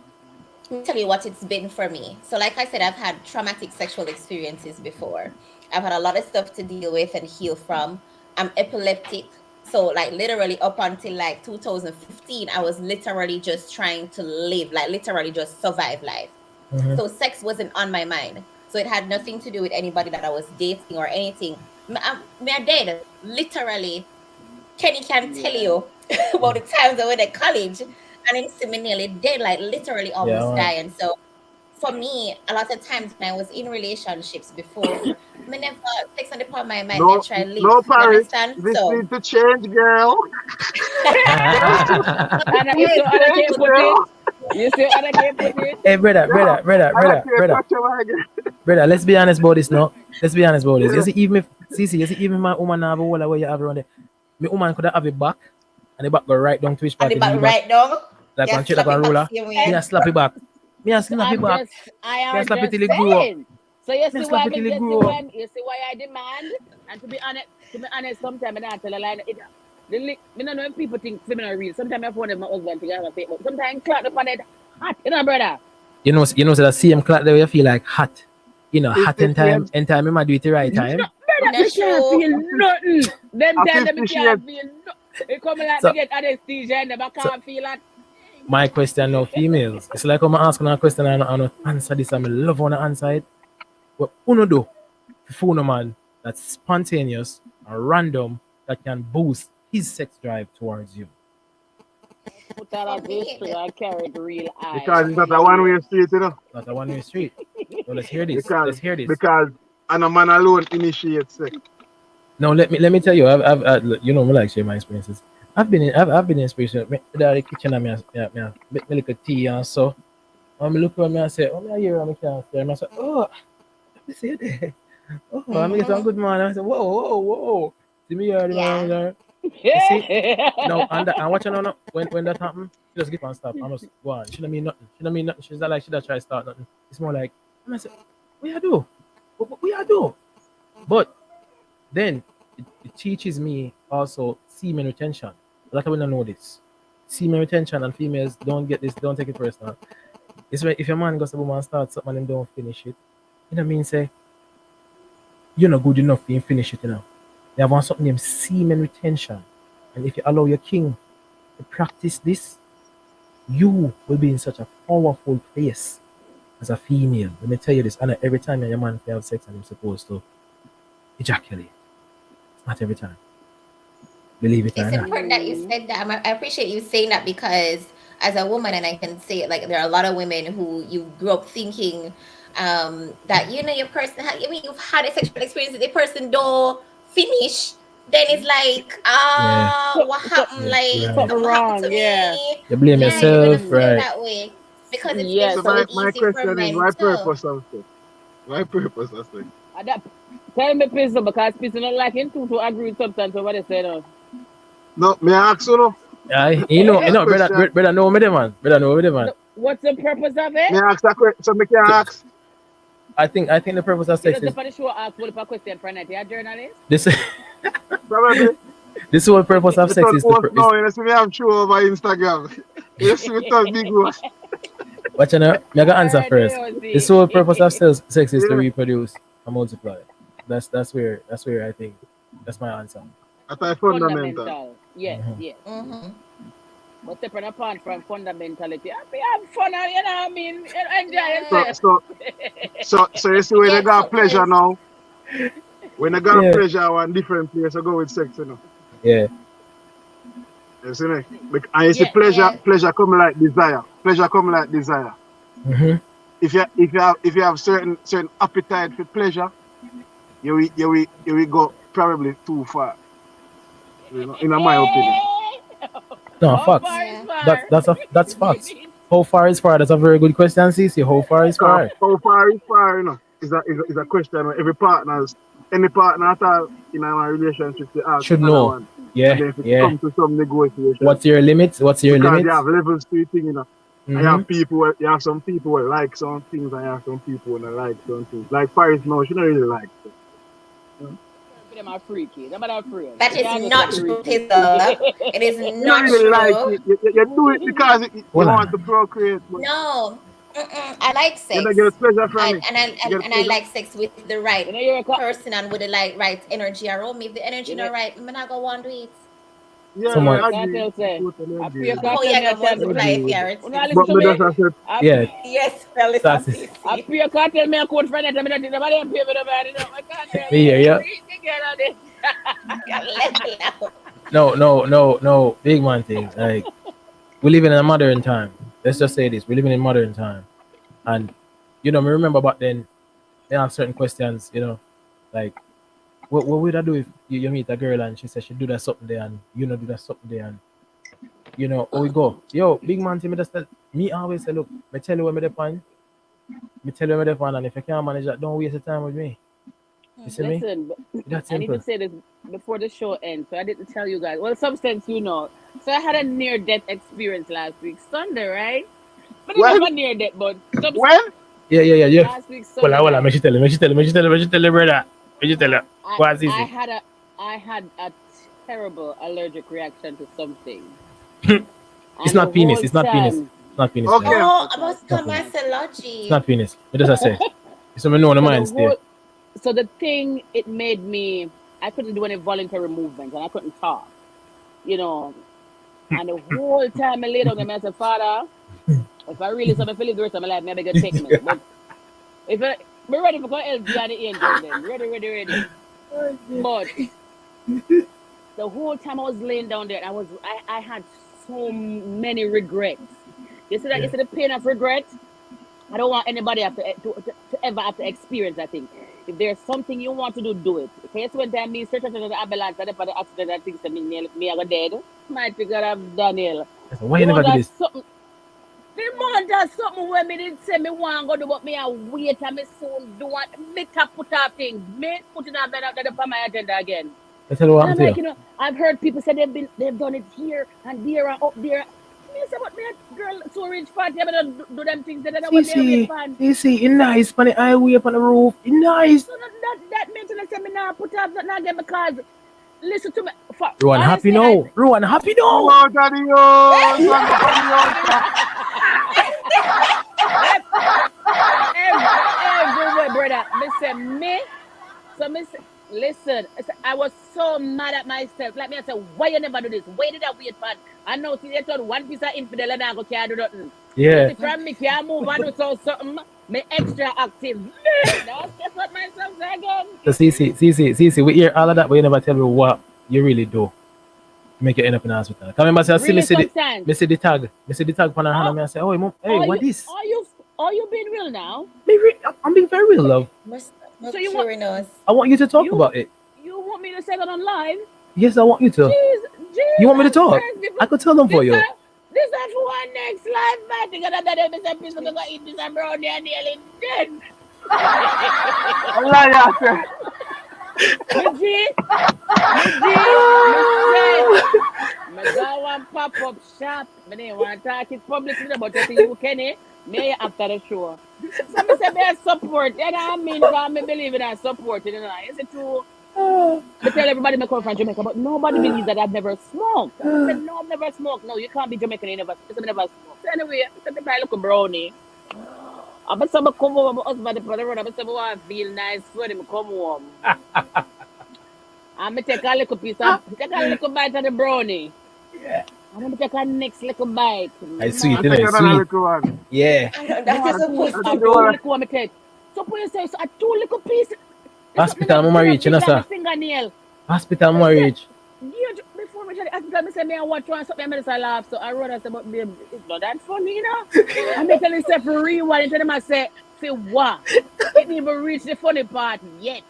let me tell you what it's been for me. So, like I said, I've had traumatic sexual experiences before. I've had a lot of stuff to deal with and heal from. I'm epileptic. So, like, literally up until like 2015, I was literally just trying to live, like literally just survive life. So, sex wasn't on my mind. So, it had nothing to do with anybody that I was dating or anything. I'm dead. Literally, Kenny can tell you about the times I went to college and in seminary dead, like literally almost dying. So for me, a lot of times when I was in relationships before, I never sex on the part of my mind and try to live. No, Paris, this needs to change, girl. You see what I can't put it? Hey, brother. Brother, let's be honest about this now. You see, even my woman have a wall where you have around there. My woman could have it back And the back go right down twitch back. And the back right down. Like Yeah, one check like one slap it ruler. back same way. Me a slap it back. Me a slap it back. I Yeah, am slap it just till it grow up. saying. So you see Let's why slap it till it you see grow why up. you see why I demand. And to be honest, sometimes I don't tell a lie. Me don't know if people think similar real. Sometimes I phone my husband to get on Facebook. Sometimes clap up on it hot, brother. You know, so the same clock there you feel like hot. You know, hot in time. Shades. In time, you might do it the right time. Brother, Not me sure. can't feel nothing. Them I tell them 50 me can't shades. feel nothing. It come like So- me get anesthesia and them I can't feel that. My question now, females. It's like I'm asking a question and I don't answer this. I love when I answer it. What uno do for no man that's spontaneous and random that can boost his sex drive towards you? Put out of this tree and carry it real eye. Because it's not a one-way street, you know. Not a one-way street. So let's hear this. Because, Let's hear this. because and a man alone initiates sex. Now let me tell you. I've you know me like share my experiences. I've been in inspiration. Me there the kitchen and me make me little tea and so. And me look around me and say, oh me here and me can't stay. And I say, oh, let me see you there. Oh, I get some good man. I say, whoa. See me here, the man there. No, and watch now. When that happen, she just get on stop. I must go on. She don't mean nothing. She's not like she don't try to start nothing. It's more like, and I say, what you do? What you do? But then it teaches me also semen retention. A lot of women don't know this. Semen retention and females don't get this, don't take it personal. It's when if your man goes to a woman and starts something and them don't finish it, you know what I mean? Say, you're not good enough to finish it, you know. They have something named semen retention. And if you allow your king to practice this, you will be in such a powerful place as a female. Let me tell you this, and every time your man have sex and he's supposed to ejaculate. Not every time. Believe it or It's not. important that you said that. I appreciate you saying that because as a woman, and I can say it, like there are a lot of women who you grew up thinking that you know your person, you've had a sexual experience that the person don't finish. Then it's like, what happened? Yeah. Like Yeah. something wrong. To Yeah. me. You blame Yeah, you're yourself, gonna feel right? that way because it's Yes. So so my easy for question is, men why too. purpose of sex? Why purpose of sex? Tell me, Pistol, because Pistol not like him to agree with substance over the say no. No, may I ask you, no? You know, brother, know me, the man. Brother, know me, the man. What's the purpose of it? May I ask a question? So, me can ask? I think the purpose of You sex know, is the show ask what if a question for night. You're a journalist? this. Probably. This whole purpose of sex is No, you see me have show over Instagram. You see me tell big words. Watch out, me I got answer first. The sole purpose of sex is to Yeah. reproduce and multiply. That's where I think that's my answer. That's fundamental. Yes, Mhm. yes. Mhm. But separate apart from fundamentality, I have fun, you know what I mean? Enjoy Yeah. yourself. So you see when Yeah, they got so pleasure it's- now. When they got Yeah. pleasure one different place, I go with sex, you know. Yeah. You see me? And you see Yeah. pleasure come like desire. Pleasure come like desire. Mm-hmm. If you have certain appetite for pleasure, you will go probably too far. You know, in my opinion. No, How facts. far is That's far? that's facts. How far is far? That's a very good question, CC. How far is far? How far is far, you know, is a question where any partner at all in our relationship they ask Should another know. one. Yeah, And then if it yeah. comes to some negotiation. What's your limits? because you have levels to it, you know. Mhm. You have some people who like some things and you have some people who don't like some things. Like Paris now, she don't really like it. Them are freaky. Them are afraid. That Yeah, is not they're true, freaky. Pistol. It is You not don't really like true. it. You do it because you Hold on. want to procreate. But No. I like you sex. don't get pleasure from And, it. and I You and, get and I pleasure. like sex with the You right know, you're a person and with the right energy around me. If the energy You know- not right, I'm not gonna want to do it. Yeah, Someone- I Can't agree. tell, say. Totally I agree. feel How can't you tell gonna me a multiply code. if you're Una listen But to me me. just said, I Yeah. Yes, fellas, That's I'm it. I CC. feel can't tell me a code for that. I mean, I don't pay me the bad enough. I can't tell Me hear ya. Read the girl on this. No, big man thing. Like we live in a modern time. Let's just say this: we live in modern time, and you know, me remember back then, they have certain questions. You know, like what would I do if you meet a girl and she says she do that something there and you know do that something there and you know, oh we go, yo, big man thing. Me just tell me always say, look, me tell you where me depend. Me tell you where me depend, and if you can't manage that, don't waste your time with me. You see me? Listen, That's I need simple. to say this before the show ends, so I didn't tell you guys. Well, some sense you know. So I had a near death experience last week, Sunday, right? But it When? was a near death, but When? Yeah. last week Sunday Well, night. me tell you, brother. Me tell you. I What's I easy? had a I had a terrible allergic reaction to something, It's and the not penis. whole It's not penis. time, It's not penis. Okay. Oh, it's about not. It's dermatology. not penis. It does I say. So me know the So the mind stay. whole so the thing it made me I couldn't do any voluntary movements and I couldn't talk, you know. And the whole time I lay down and I said, Father, if I really something feel the rest of my life, maybe you take me. But if I be ready for LG and the angel then. Ready. But the whole time I was laying down there, I had so many regrets. You see that? You see the pain of regret? I don't want anybody to ever have to experience that thing. If there's something you want to do, do it. Okay, so when time me search after the ambulance and for the accident, I think me I go dead. My figure of Daniel. Why you never do this? Something. The man does something where me didn't say me want to go do, but me I wait and me soon do what me to put up things. Me put it on my agenda again. I tell you what And I'm I'm like, saying. I've heard people say they've done it here and there and up there. Me say, but me a girl so rich party, I better do them things that I don't want to fan. You nice, on the highway up on the roof. You nice. So that means I say me now put up that again because listen to me. Rowan happy now. Rowan happy now. Oh, Daddy, Everywhere, brother. Me say me. So me say, listen. I was so mad at myself. Like me, I said, why you never do this? Why did I wait for? I know. See, they told one piece of infidel and I go can't do nothing. Yeah. From me can't move and do something. Me extra active. Now step up myself again. So see, we hear all of that, but you never tell me what you really do. Make you end up in the hospital. Come remember, say, Really me see the tag. Me see the tag on her hand, and I say, oh, mom, hey, what this? Are you being real now? I'm being very real, love. So you want us? I want you to talk about it. You want me to say that on live? Yes, I want you to. Jeez, You want me to talk? I could tell them for you. This is for one next live match. Because that is a piece of the eat this and brownie and nearly dead. Me go one pop-up shop. Me didn't want to talk it publicly, but you can me after the show. So me say me support. You know what I mean? Because me believe in that support. You know, is it true? I tell everybody I come from Jamaica, but nobody believes that I've never smoked. I said, no, I've never smoked. No, you can't be Jamaican, you never smoked. So anyway, I said, I look a brownie. I said, I come home, my husband for the road. I said, I want to feel nice when I come home. And I take a little piece of, take a little bite of the brownie. Yeah. And I take a next little bite. It's sweet, isn't it? Sweet. Yeah. That's supposed to do. So put yourself, so a two little piece. Hospital, Mama reach, you know, sir. Hospital, Mama reach. Before we tell the hospital, I said, I want to try something, I just laugh. So I wrote, I said, but babe, it's not that funny, you know? And they tell myself for rewind, and tell them, I say what? It didn't even reach the funny part yet.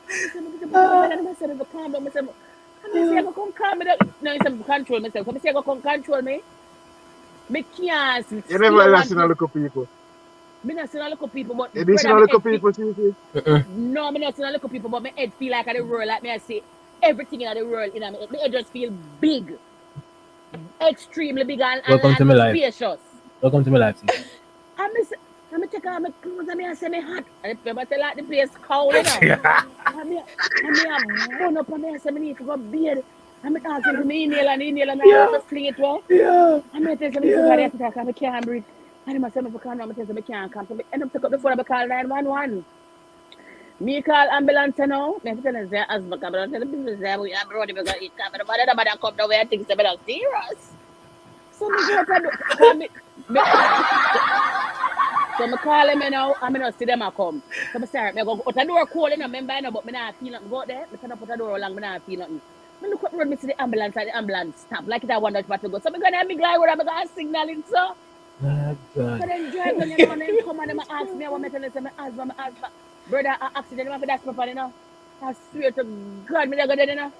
I said, I said, calm down. I said, I go come calm me down. No, he said, control myself. I said, I go come control me. Me can't. You never seen a look of people. Me not see a look of people, but you didn't see a look of people, see? No, me not see a look of people, but my head feel like I the world, like me I say everything in the world, you know, my head just feel big, extremely big and spacious. Welcome to my life. I'm take off my clothes and I say me hot, and the people say like the place cold, you know. and me burn up and I say me need to go bed. I'm asking for me inhale and I have to fling it well. Yeah. I'm tell somebody I can't breathe. And I said, I can't come. So I end up pick up the phone and call 911. Me call ambulance now. I tell them, as my camera, tell them, I'm brody because he come and nobody come down where I think it's serious. So me so I call him now, I'm not see them I come. So I say, I go out the door cold, remember, but I not feel nothing. Go out there, I turn up the door along, I not feel nothing. I look up the road, I see the ambulance, and the ambulance stop. Like I wonder what to go. So I'm going to have a glide road, I'm going to signal it, so. Oh, So then drive when you come and ask me what I tell them, I ask brother, I accident, I'm that's my you know. I swear to God, me go there, you know.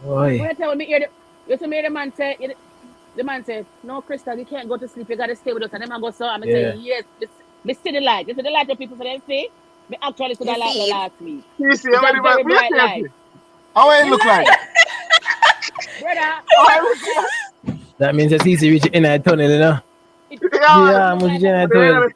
Boy. When I tell me here, you see me the man said, no, Crystal, you can't go to sleep, you gotta stay with us. And then I go, so I'm say, yes, me see the light. You see the light of people for them see? Me actually said You I like the see? last week. You see, It's how a many very man? bright light. How it look like? Brother, How it look like? That means it's easy reach in a tunnel, you know. Yeah. Yeah, look much like in a At tunnel.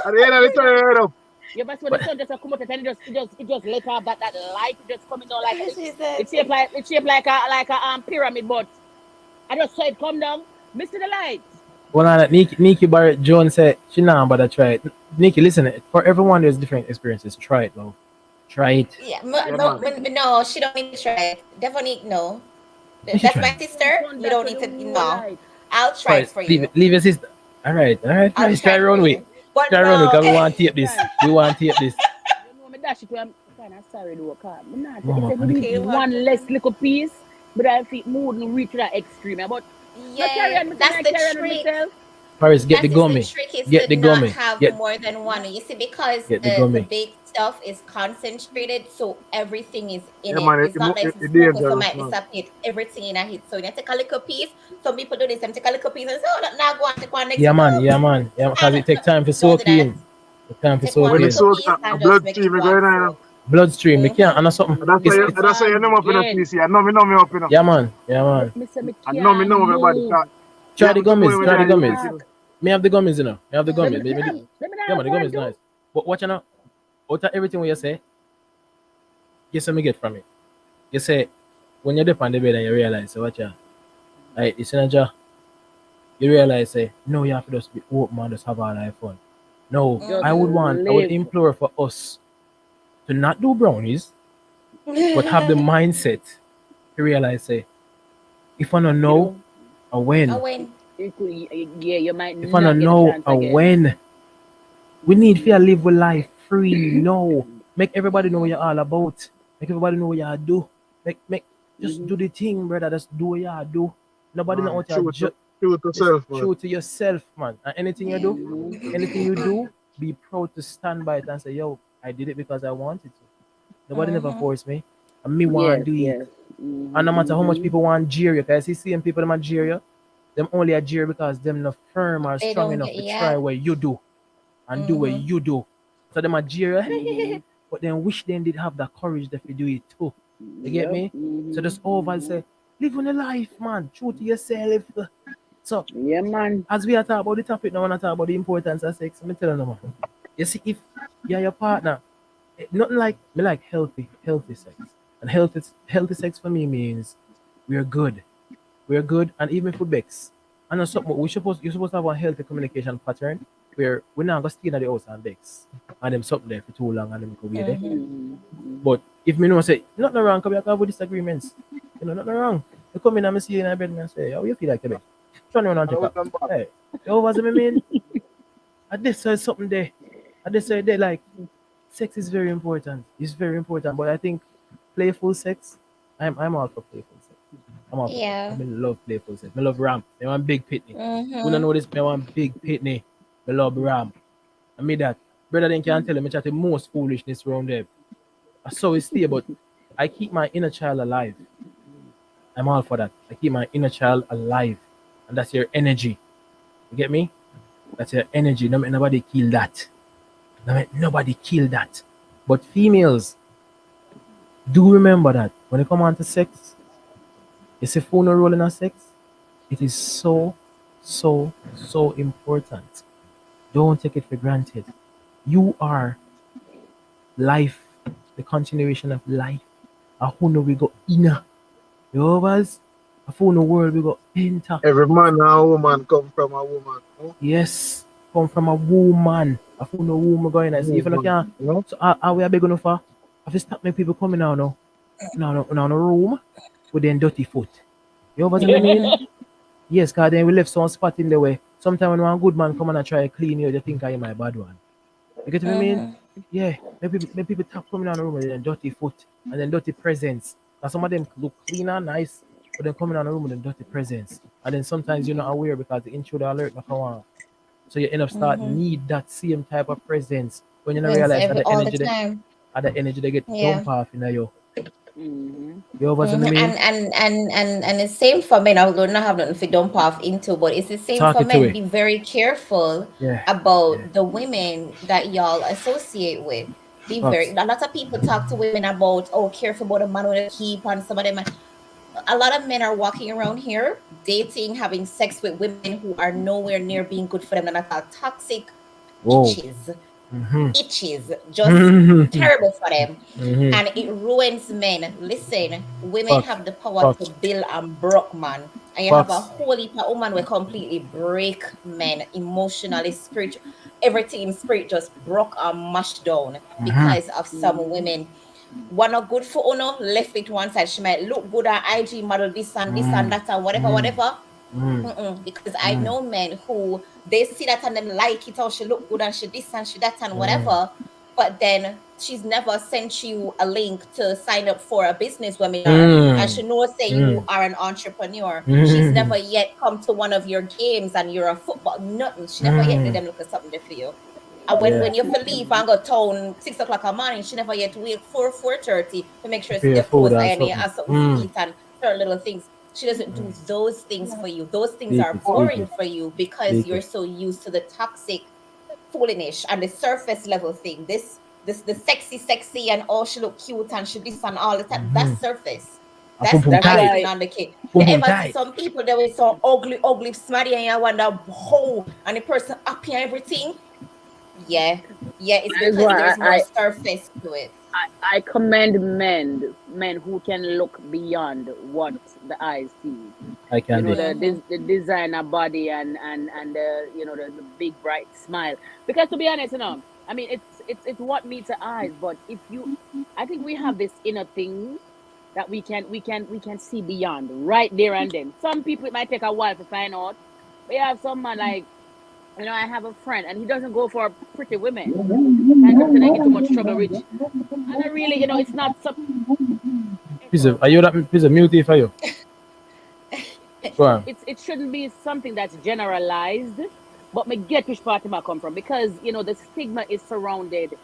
the end of the tunnel, up. you must when the sun just come out and it just let off that light just coming down like She it's said, shaped like a pyramid, but I just saw it come down, missing the light. Well, that Nikki Barrett Jones said she nah but try it. Nikki, listen, for everyone there's different experiences. Try it, love. Try it. yeah, man. no, she don't need to try it. Definitely no. You should That's try my it. sister. Sun You don't just need the to. whole No, light. I'll try it for you. Leave your sister. Alright, I'll try try it your own for way. you. But Try your own way, no, because we want to tape this. We want to tape this. You know me dash it to him. Kind of sorry though, cause me not. Mama, It's a need okay, one less little piece, but I feel wouldn't reach that extreme. But not carry yeah, on, me that's say I the carry on with trick. myself. Paris, get That the is gummy. the trick is Get to the not gummy. have Get more than one. You see, because Get the the gummy. baked stuff is concentrated, so everything is in Yeah, it. man, It's not like it's it's smoke, so dangerous, might man. disappear everything in a hit. So you take a little piece. Some people do this, them take a little piece and say, oh, now go on, take one next Yeah, week. man. No, Yeah, man. Yeah, because it takes time for don't do that. soaking. Take time for Take one When the soaking. little soul, piece a and just blood make stream it is go going and on. soak. Bloodstream, we can't. And something. That's why It's, that's why you know me up in the Again. PC. I know me up in the. yeah, man. Yeah, man. Me say me I can't know me body. move. Try the gummies. Try the gummies. Back. Me have the gummies, you know. Me have the Let gummies. me Yeah, let man, the me gummies nice. But watch out now. Out of everything what you say, guess what me get from it? You say, when you're up on the bed and you realize, so watch out. Like, it's in a jar. You realize, say, no, you have to just be open and just have all that fun. No, Just I would live. implore for us to not do brownies, but have the mindset to realize, say, if I don't know or when, Oh, when? Yeah, you might if I not don't get a know chance or again. when, we need to live with life free. No, make everybody know what you're all about. Make everybody know what you do. Just do the thing, brother. Just do what you do. Nobody know what you True to It's self, man. true to yourself, man. And anything you do, anything you do, be proud to stand by it and say, yo, I did it because I wanted to. Nobody never forced me. And me want to do it. Yes. And no matter how much people want to jeer you, because I see same people that jeer you, them only a jeer because them not firm or They strong don't enough get- to yeah. try what you do and do what you do. So them a jeer you, but then wish them did have the courage that to do it too. You get me? So just over and say, live on your life, man. True to yourself. So Yeah, man. as we are talking about the topic now, and I talk about the importance of sex, I'm telling you, man. You see, if you're your partner, nothing like me like healthy sex. And healthy sex for me means we're good. We're good, and even for Bex. And that's something you're supposed to have a healthy communication pattern where we're not gonna stay in the house and Bex. And them something there for too long and them go away there. But if me know say nothing wrong, because we have disagreements. You know, nothing wrong. You come in and I see you in a bed and I say, how you feel like today? Turn around and take up. Hey, you know what I mean? I just said something there. I just said there like sex is very important. It's very important. But I think playful sex, I'm all for playful sex. I'm all for Yeah. I love playful sex. I love ramp. I want big pitney. Mhm. Who don't know this? I want big pitney. I love ramp. I mean that. Brother then can't tell him I chat the most foolishness around there. I saw it stay, but I keep my inner child alive. I'm all for that. I keep my inner child alive. And that's your energy. You get me? That's your energy. No, nobody kill that. No, nobody kill that. But females, do remember that when it come on to sex, you see phone role in a sex, it is so important. Don't take it for granted. You are life, the continuation of life. A who know we go inner. You know us? A who know world we go enter. Every man and a woman come from a woman. No? Yes, come from a woman. A who know woman going and see if you can. No? So are we big enough for? Have you stop me people coming now no? No room with them dirty foot. You know what I mean? Yes, cause then we left some spot in the way. Sometimes when one good man come and try to clean you, they think I am my bad one. You get what I mean? Yeah. Maybe people talk coming down the room with them dirty foot and then dirty presence. And some of them look clean and nice, but then coming down the room with them dirty presence. And then sometimes you're not aware because the intruder alert not come on. So you end up need that same type of presence when you don't realize that the all energy the time. they get dumped off in you. Mm-hmm. You know what I mean? And it's same for men, although not have nothing to dump off into, but it's the same Talk for it to men. it. Be very careful Yeah. about Yeah. the women that y'all associate with. Be very. A lot of people talk to women about, oh, careful about a man with a keep, and some of them. A lot of men are walking around here dating, having sex with women who are nowhere near being good for them, and are toxic itches. Itches, just terrible for them, and it ruins men. Listen, women have the power to build and broke man, and you have a whole heap of women will completely break men emotionally, spiritual, everything in spirit just broke and mashed down because of some women. One not good for Uno, left it one side. She might look good at IG model, this and that and whatever. Because I know men who they see that and them like it, or she look good and she this and she that and whatever, but then she's never sent you a link to sign up for a business webinar, and she knows that you are an entrepreneur. She's never yet come to one of your games and you're a football, nothing. She never yet did them look at something there for you. And when you leave and go town 6 o'clock in the morning, she never yet wait 4:30 to make sure your food and something to eat and certain little things. She doesn't do those things for you. Those things are boring for you because you're so used to the toxic foolishness and the surface level thing. The sexy and oh, she look cute and she this and all that. That's surface. That's icing on the cake. You ever see some people that were so ugly, smarty, and you wonder how, and the person happy and everything. Yeah, it's because there's more surface to it. I commend men who can look beyond what the eyes see. I can the designer body and the the big bright smile. Because to be honest, I mean it's what meets the eyes. But I think we have this inner thing that we can see beyond right there and then. Some people it might take a while to find out. But you have some man like. I have a friend, and he doesn't go for pretty women. And doesn't get too much trouble with. And I really, it's not so. Are you that? Please, mute for you. It shouldn't be something that's generalized, but me get which part I come from, because the stigma is surrounded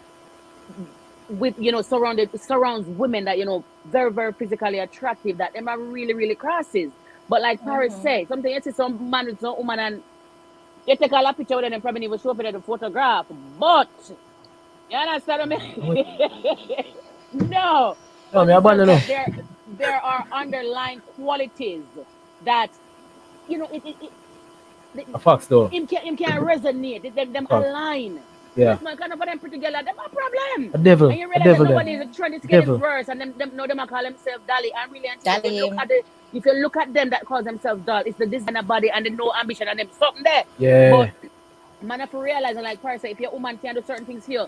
with surrounds women that very, very physically attractive, that them are really, really crosses. But like Paris say, something you see some man with some woman and you take a picture with them and probably even show up the photograph. But you understand me? No. There are underlying qualities that facts though. Him can resonate. Them align. Yeah. This man kind of them pretty girl, them a problem. A devil. And you realize that nobody is trying to get it worse, and them call themselves Dali. And really, if you look at them that call themselves doll, it's the designer body and the no ambition and them something there. Yeah. But man, have to realize, and like Paris, if your woman can do certain things here,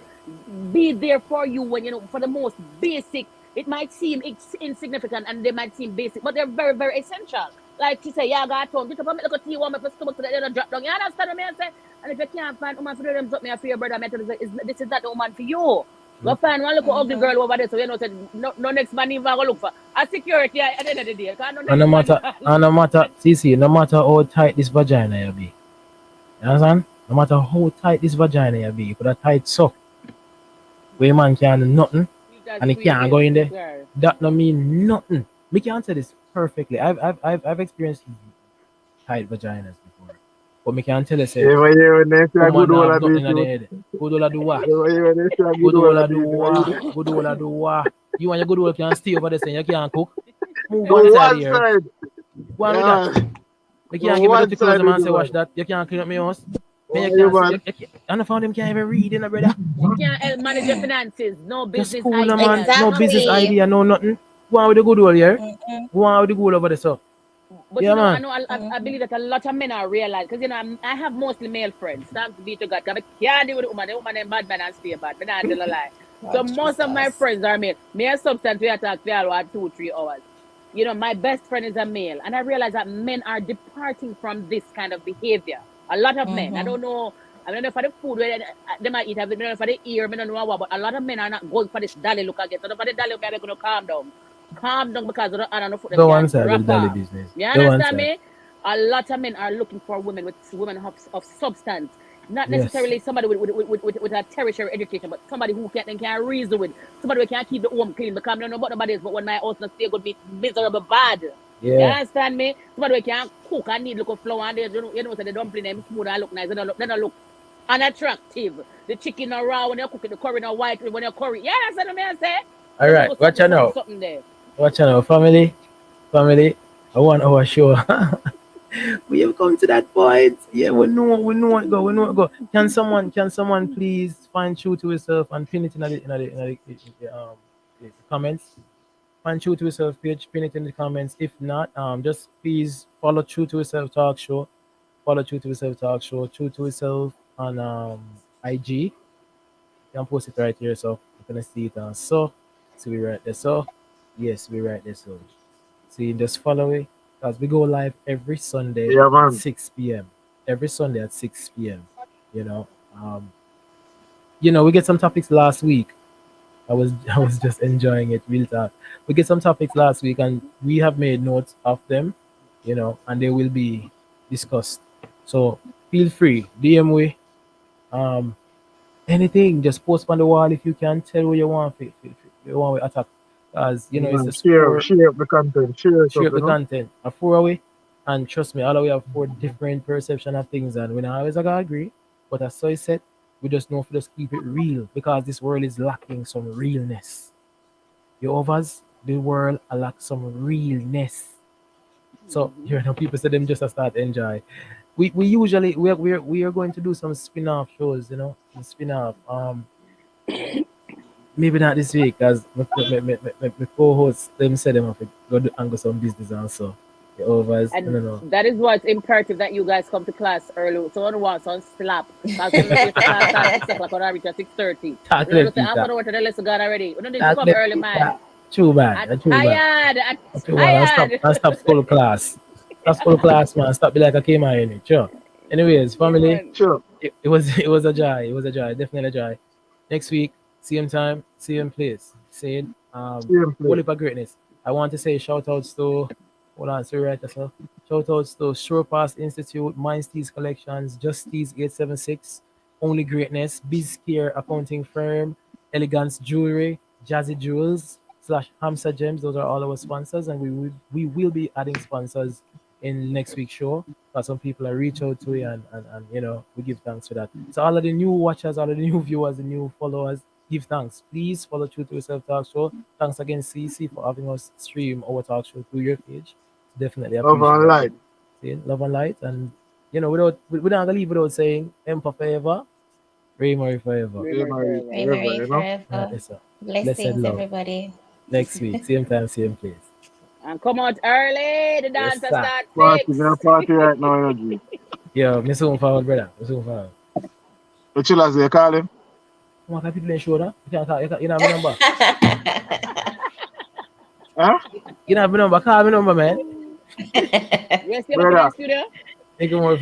be there for you when for the most basic. It might seem insignificant and they might seem basic, but they're very, very essential. Like she say, yeah, got home, get up and make a tea warm up for stomach so that they don't drop down. You understand what I say? And if you can't find a woman for them something for your brother, this is not the woman for you. Go find one little ugly girl over there, so no next man even go look for a security at the end of the day. And no matter, CC, no matter how tight this vagina you be, you understand? No matter how tight this vagina you be, you could have tight so where man can't do nothing and he can't go in there. That no mean nothing. We can answer this perfectly. I've experienced tight vaginas before. But me can tell you, say, good all do what? You and your good old can stay over there saying you can't cook. Move one side here. One with that. You can't give me the clothes and say watch that. You can't clean up my house. And I found them can't even read, brother. You can't manage your finances. No business idea. Exactly. No business idea, no nothing. Go on with the good old here. Go on with the good over there, so. But yeah, I believe that a lot of men are realized, because I have mostly male friends. Thanks be to God. I can't deal with the woman. The woman is bad man and stay bad. But I tell a lie. So most of my friends are male. Me and substance we attack for 2-3 hours. My best friend is a male, and I realize that men are departing from this kind of behavior. A lot of men. I don't know for the food where they might eat. I don't know for the ear. I don't know what. But a lot of men are not going for this dolly look again. So for the dolly look, they're going to calm down. Calm down, because I don't know for the one side of dolly business. You understand me? A lot of men are looking for women of substance. Not necessarily somebody with a tertiary education, but somebody who can reason with, somebody who can keep the home clean. Because I don't know about nobody else, but when my house not stay, good be miserable bad. Yeah. You understand me? Somebody who can cook and need look of flour and they so the dumpling them smooth and look nice. They don't look unattractive. The chicken are raw when you cook it, the curry not white when you curry. Yeah, that's what I say. All right, watch out now. Something there. Watch out now, family. I want our show. We have come to that point. Yeah, we know it go. Can someone please find True to Yourself and pin it in the comments? Find True to Yourself page, pin it in the comments. If not, just please follow True to Yourself Talk Show. Follow True to Yourself Talk Show. True to Yourself on IG. You can post it right here, so you're gonna see it. So we right there. So yes, we right there. So you just follow it. Because we go live every Sunday at 6 p.m. Every Sunday at 6 p.m. You know, we get some topics last week. I was just enjoying it real talk. We get some topics last week and we have made notes of them, and they will be discussed. So feel free, DM we. Anything, just post on the wall if you can. Tell what you want. You want to attack. As it's the share the content, share the content. A 4 away, and trust me, all of we have 4 different perception of things, and we not always gotta agree. But as I said, we just know to just keep it real because this world is lacking some realness. You overs, the world lacks some realness. So people say them just to start enjoy. We usually we are going to do some spin-off shows, some spin-off. Maybe not this week, as my co-hosts them said them have to go and go some business also. The overs, and I don't know. That is why it's imperative that you guys come to class early. So on once on slap. Because class starts at 6 o'clock and reach at 6:30. We don't say half an hour to the lesson gone already. We don't need to come early, man. Too bad. Tired. I stop school class. Stop school class, man. Stop be like I came out in it. Sure. Anyways, family. Sure. It was a joy. It was a joy. Definitely a joy. Next week, same time, same place. Saying whole heap of greatness. I want to say shout outs to shout outs to Shorepass Institute, Mindsteez Collections, Justice 876, Only Greatness, BizCare Accounting Firm, Elegance Jewelry, Jazzy Jewels / Hamsa Gems. Those are all our sponsors, and we will be adding sponsors in next week's show. Because some people are reach out to it and we give thanks for that. So all of the new watchers, all of the new viewers, the new followers, give thanks. Please follow True to Yourself Talk Show. Thanks again, CC, for having us stream our talk show through your page. Definitely appreciate love and light. Love and light. And we're not gonna leave without saying Emperor forever, Ray Murray forever. Ray Murray forever. Blessings, everybody. Next week, same time, same place. And come out early. The dance starts. Party right now, energy. Yeah, me soon forward, brother. Me soon forward. The chillers, they call him. Come on, can people in shoulder? You can't call. You don't have my number. Huh? You don't have my number. Call my number, man. Yes, you're in the studio. Thank you more.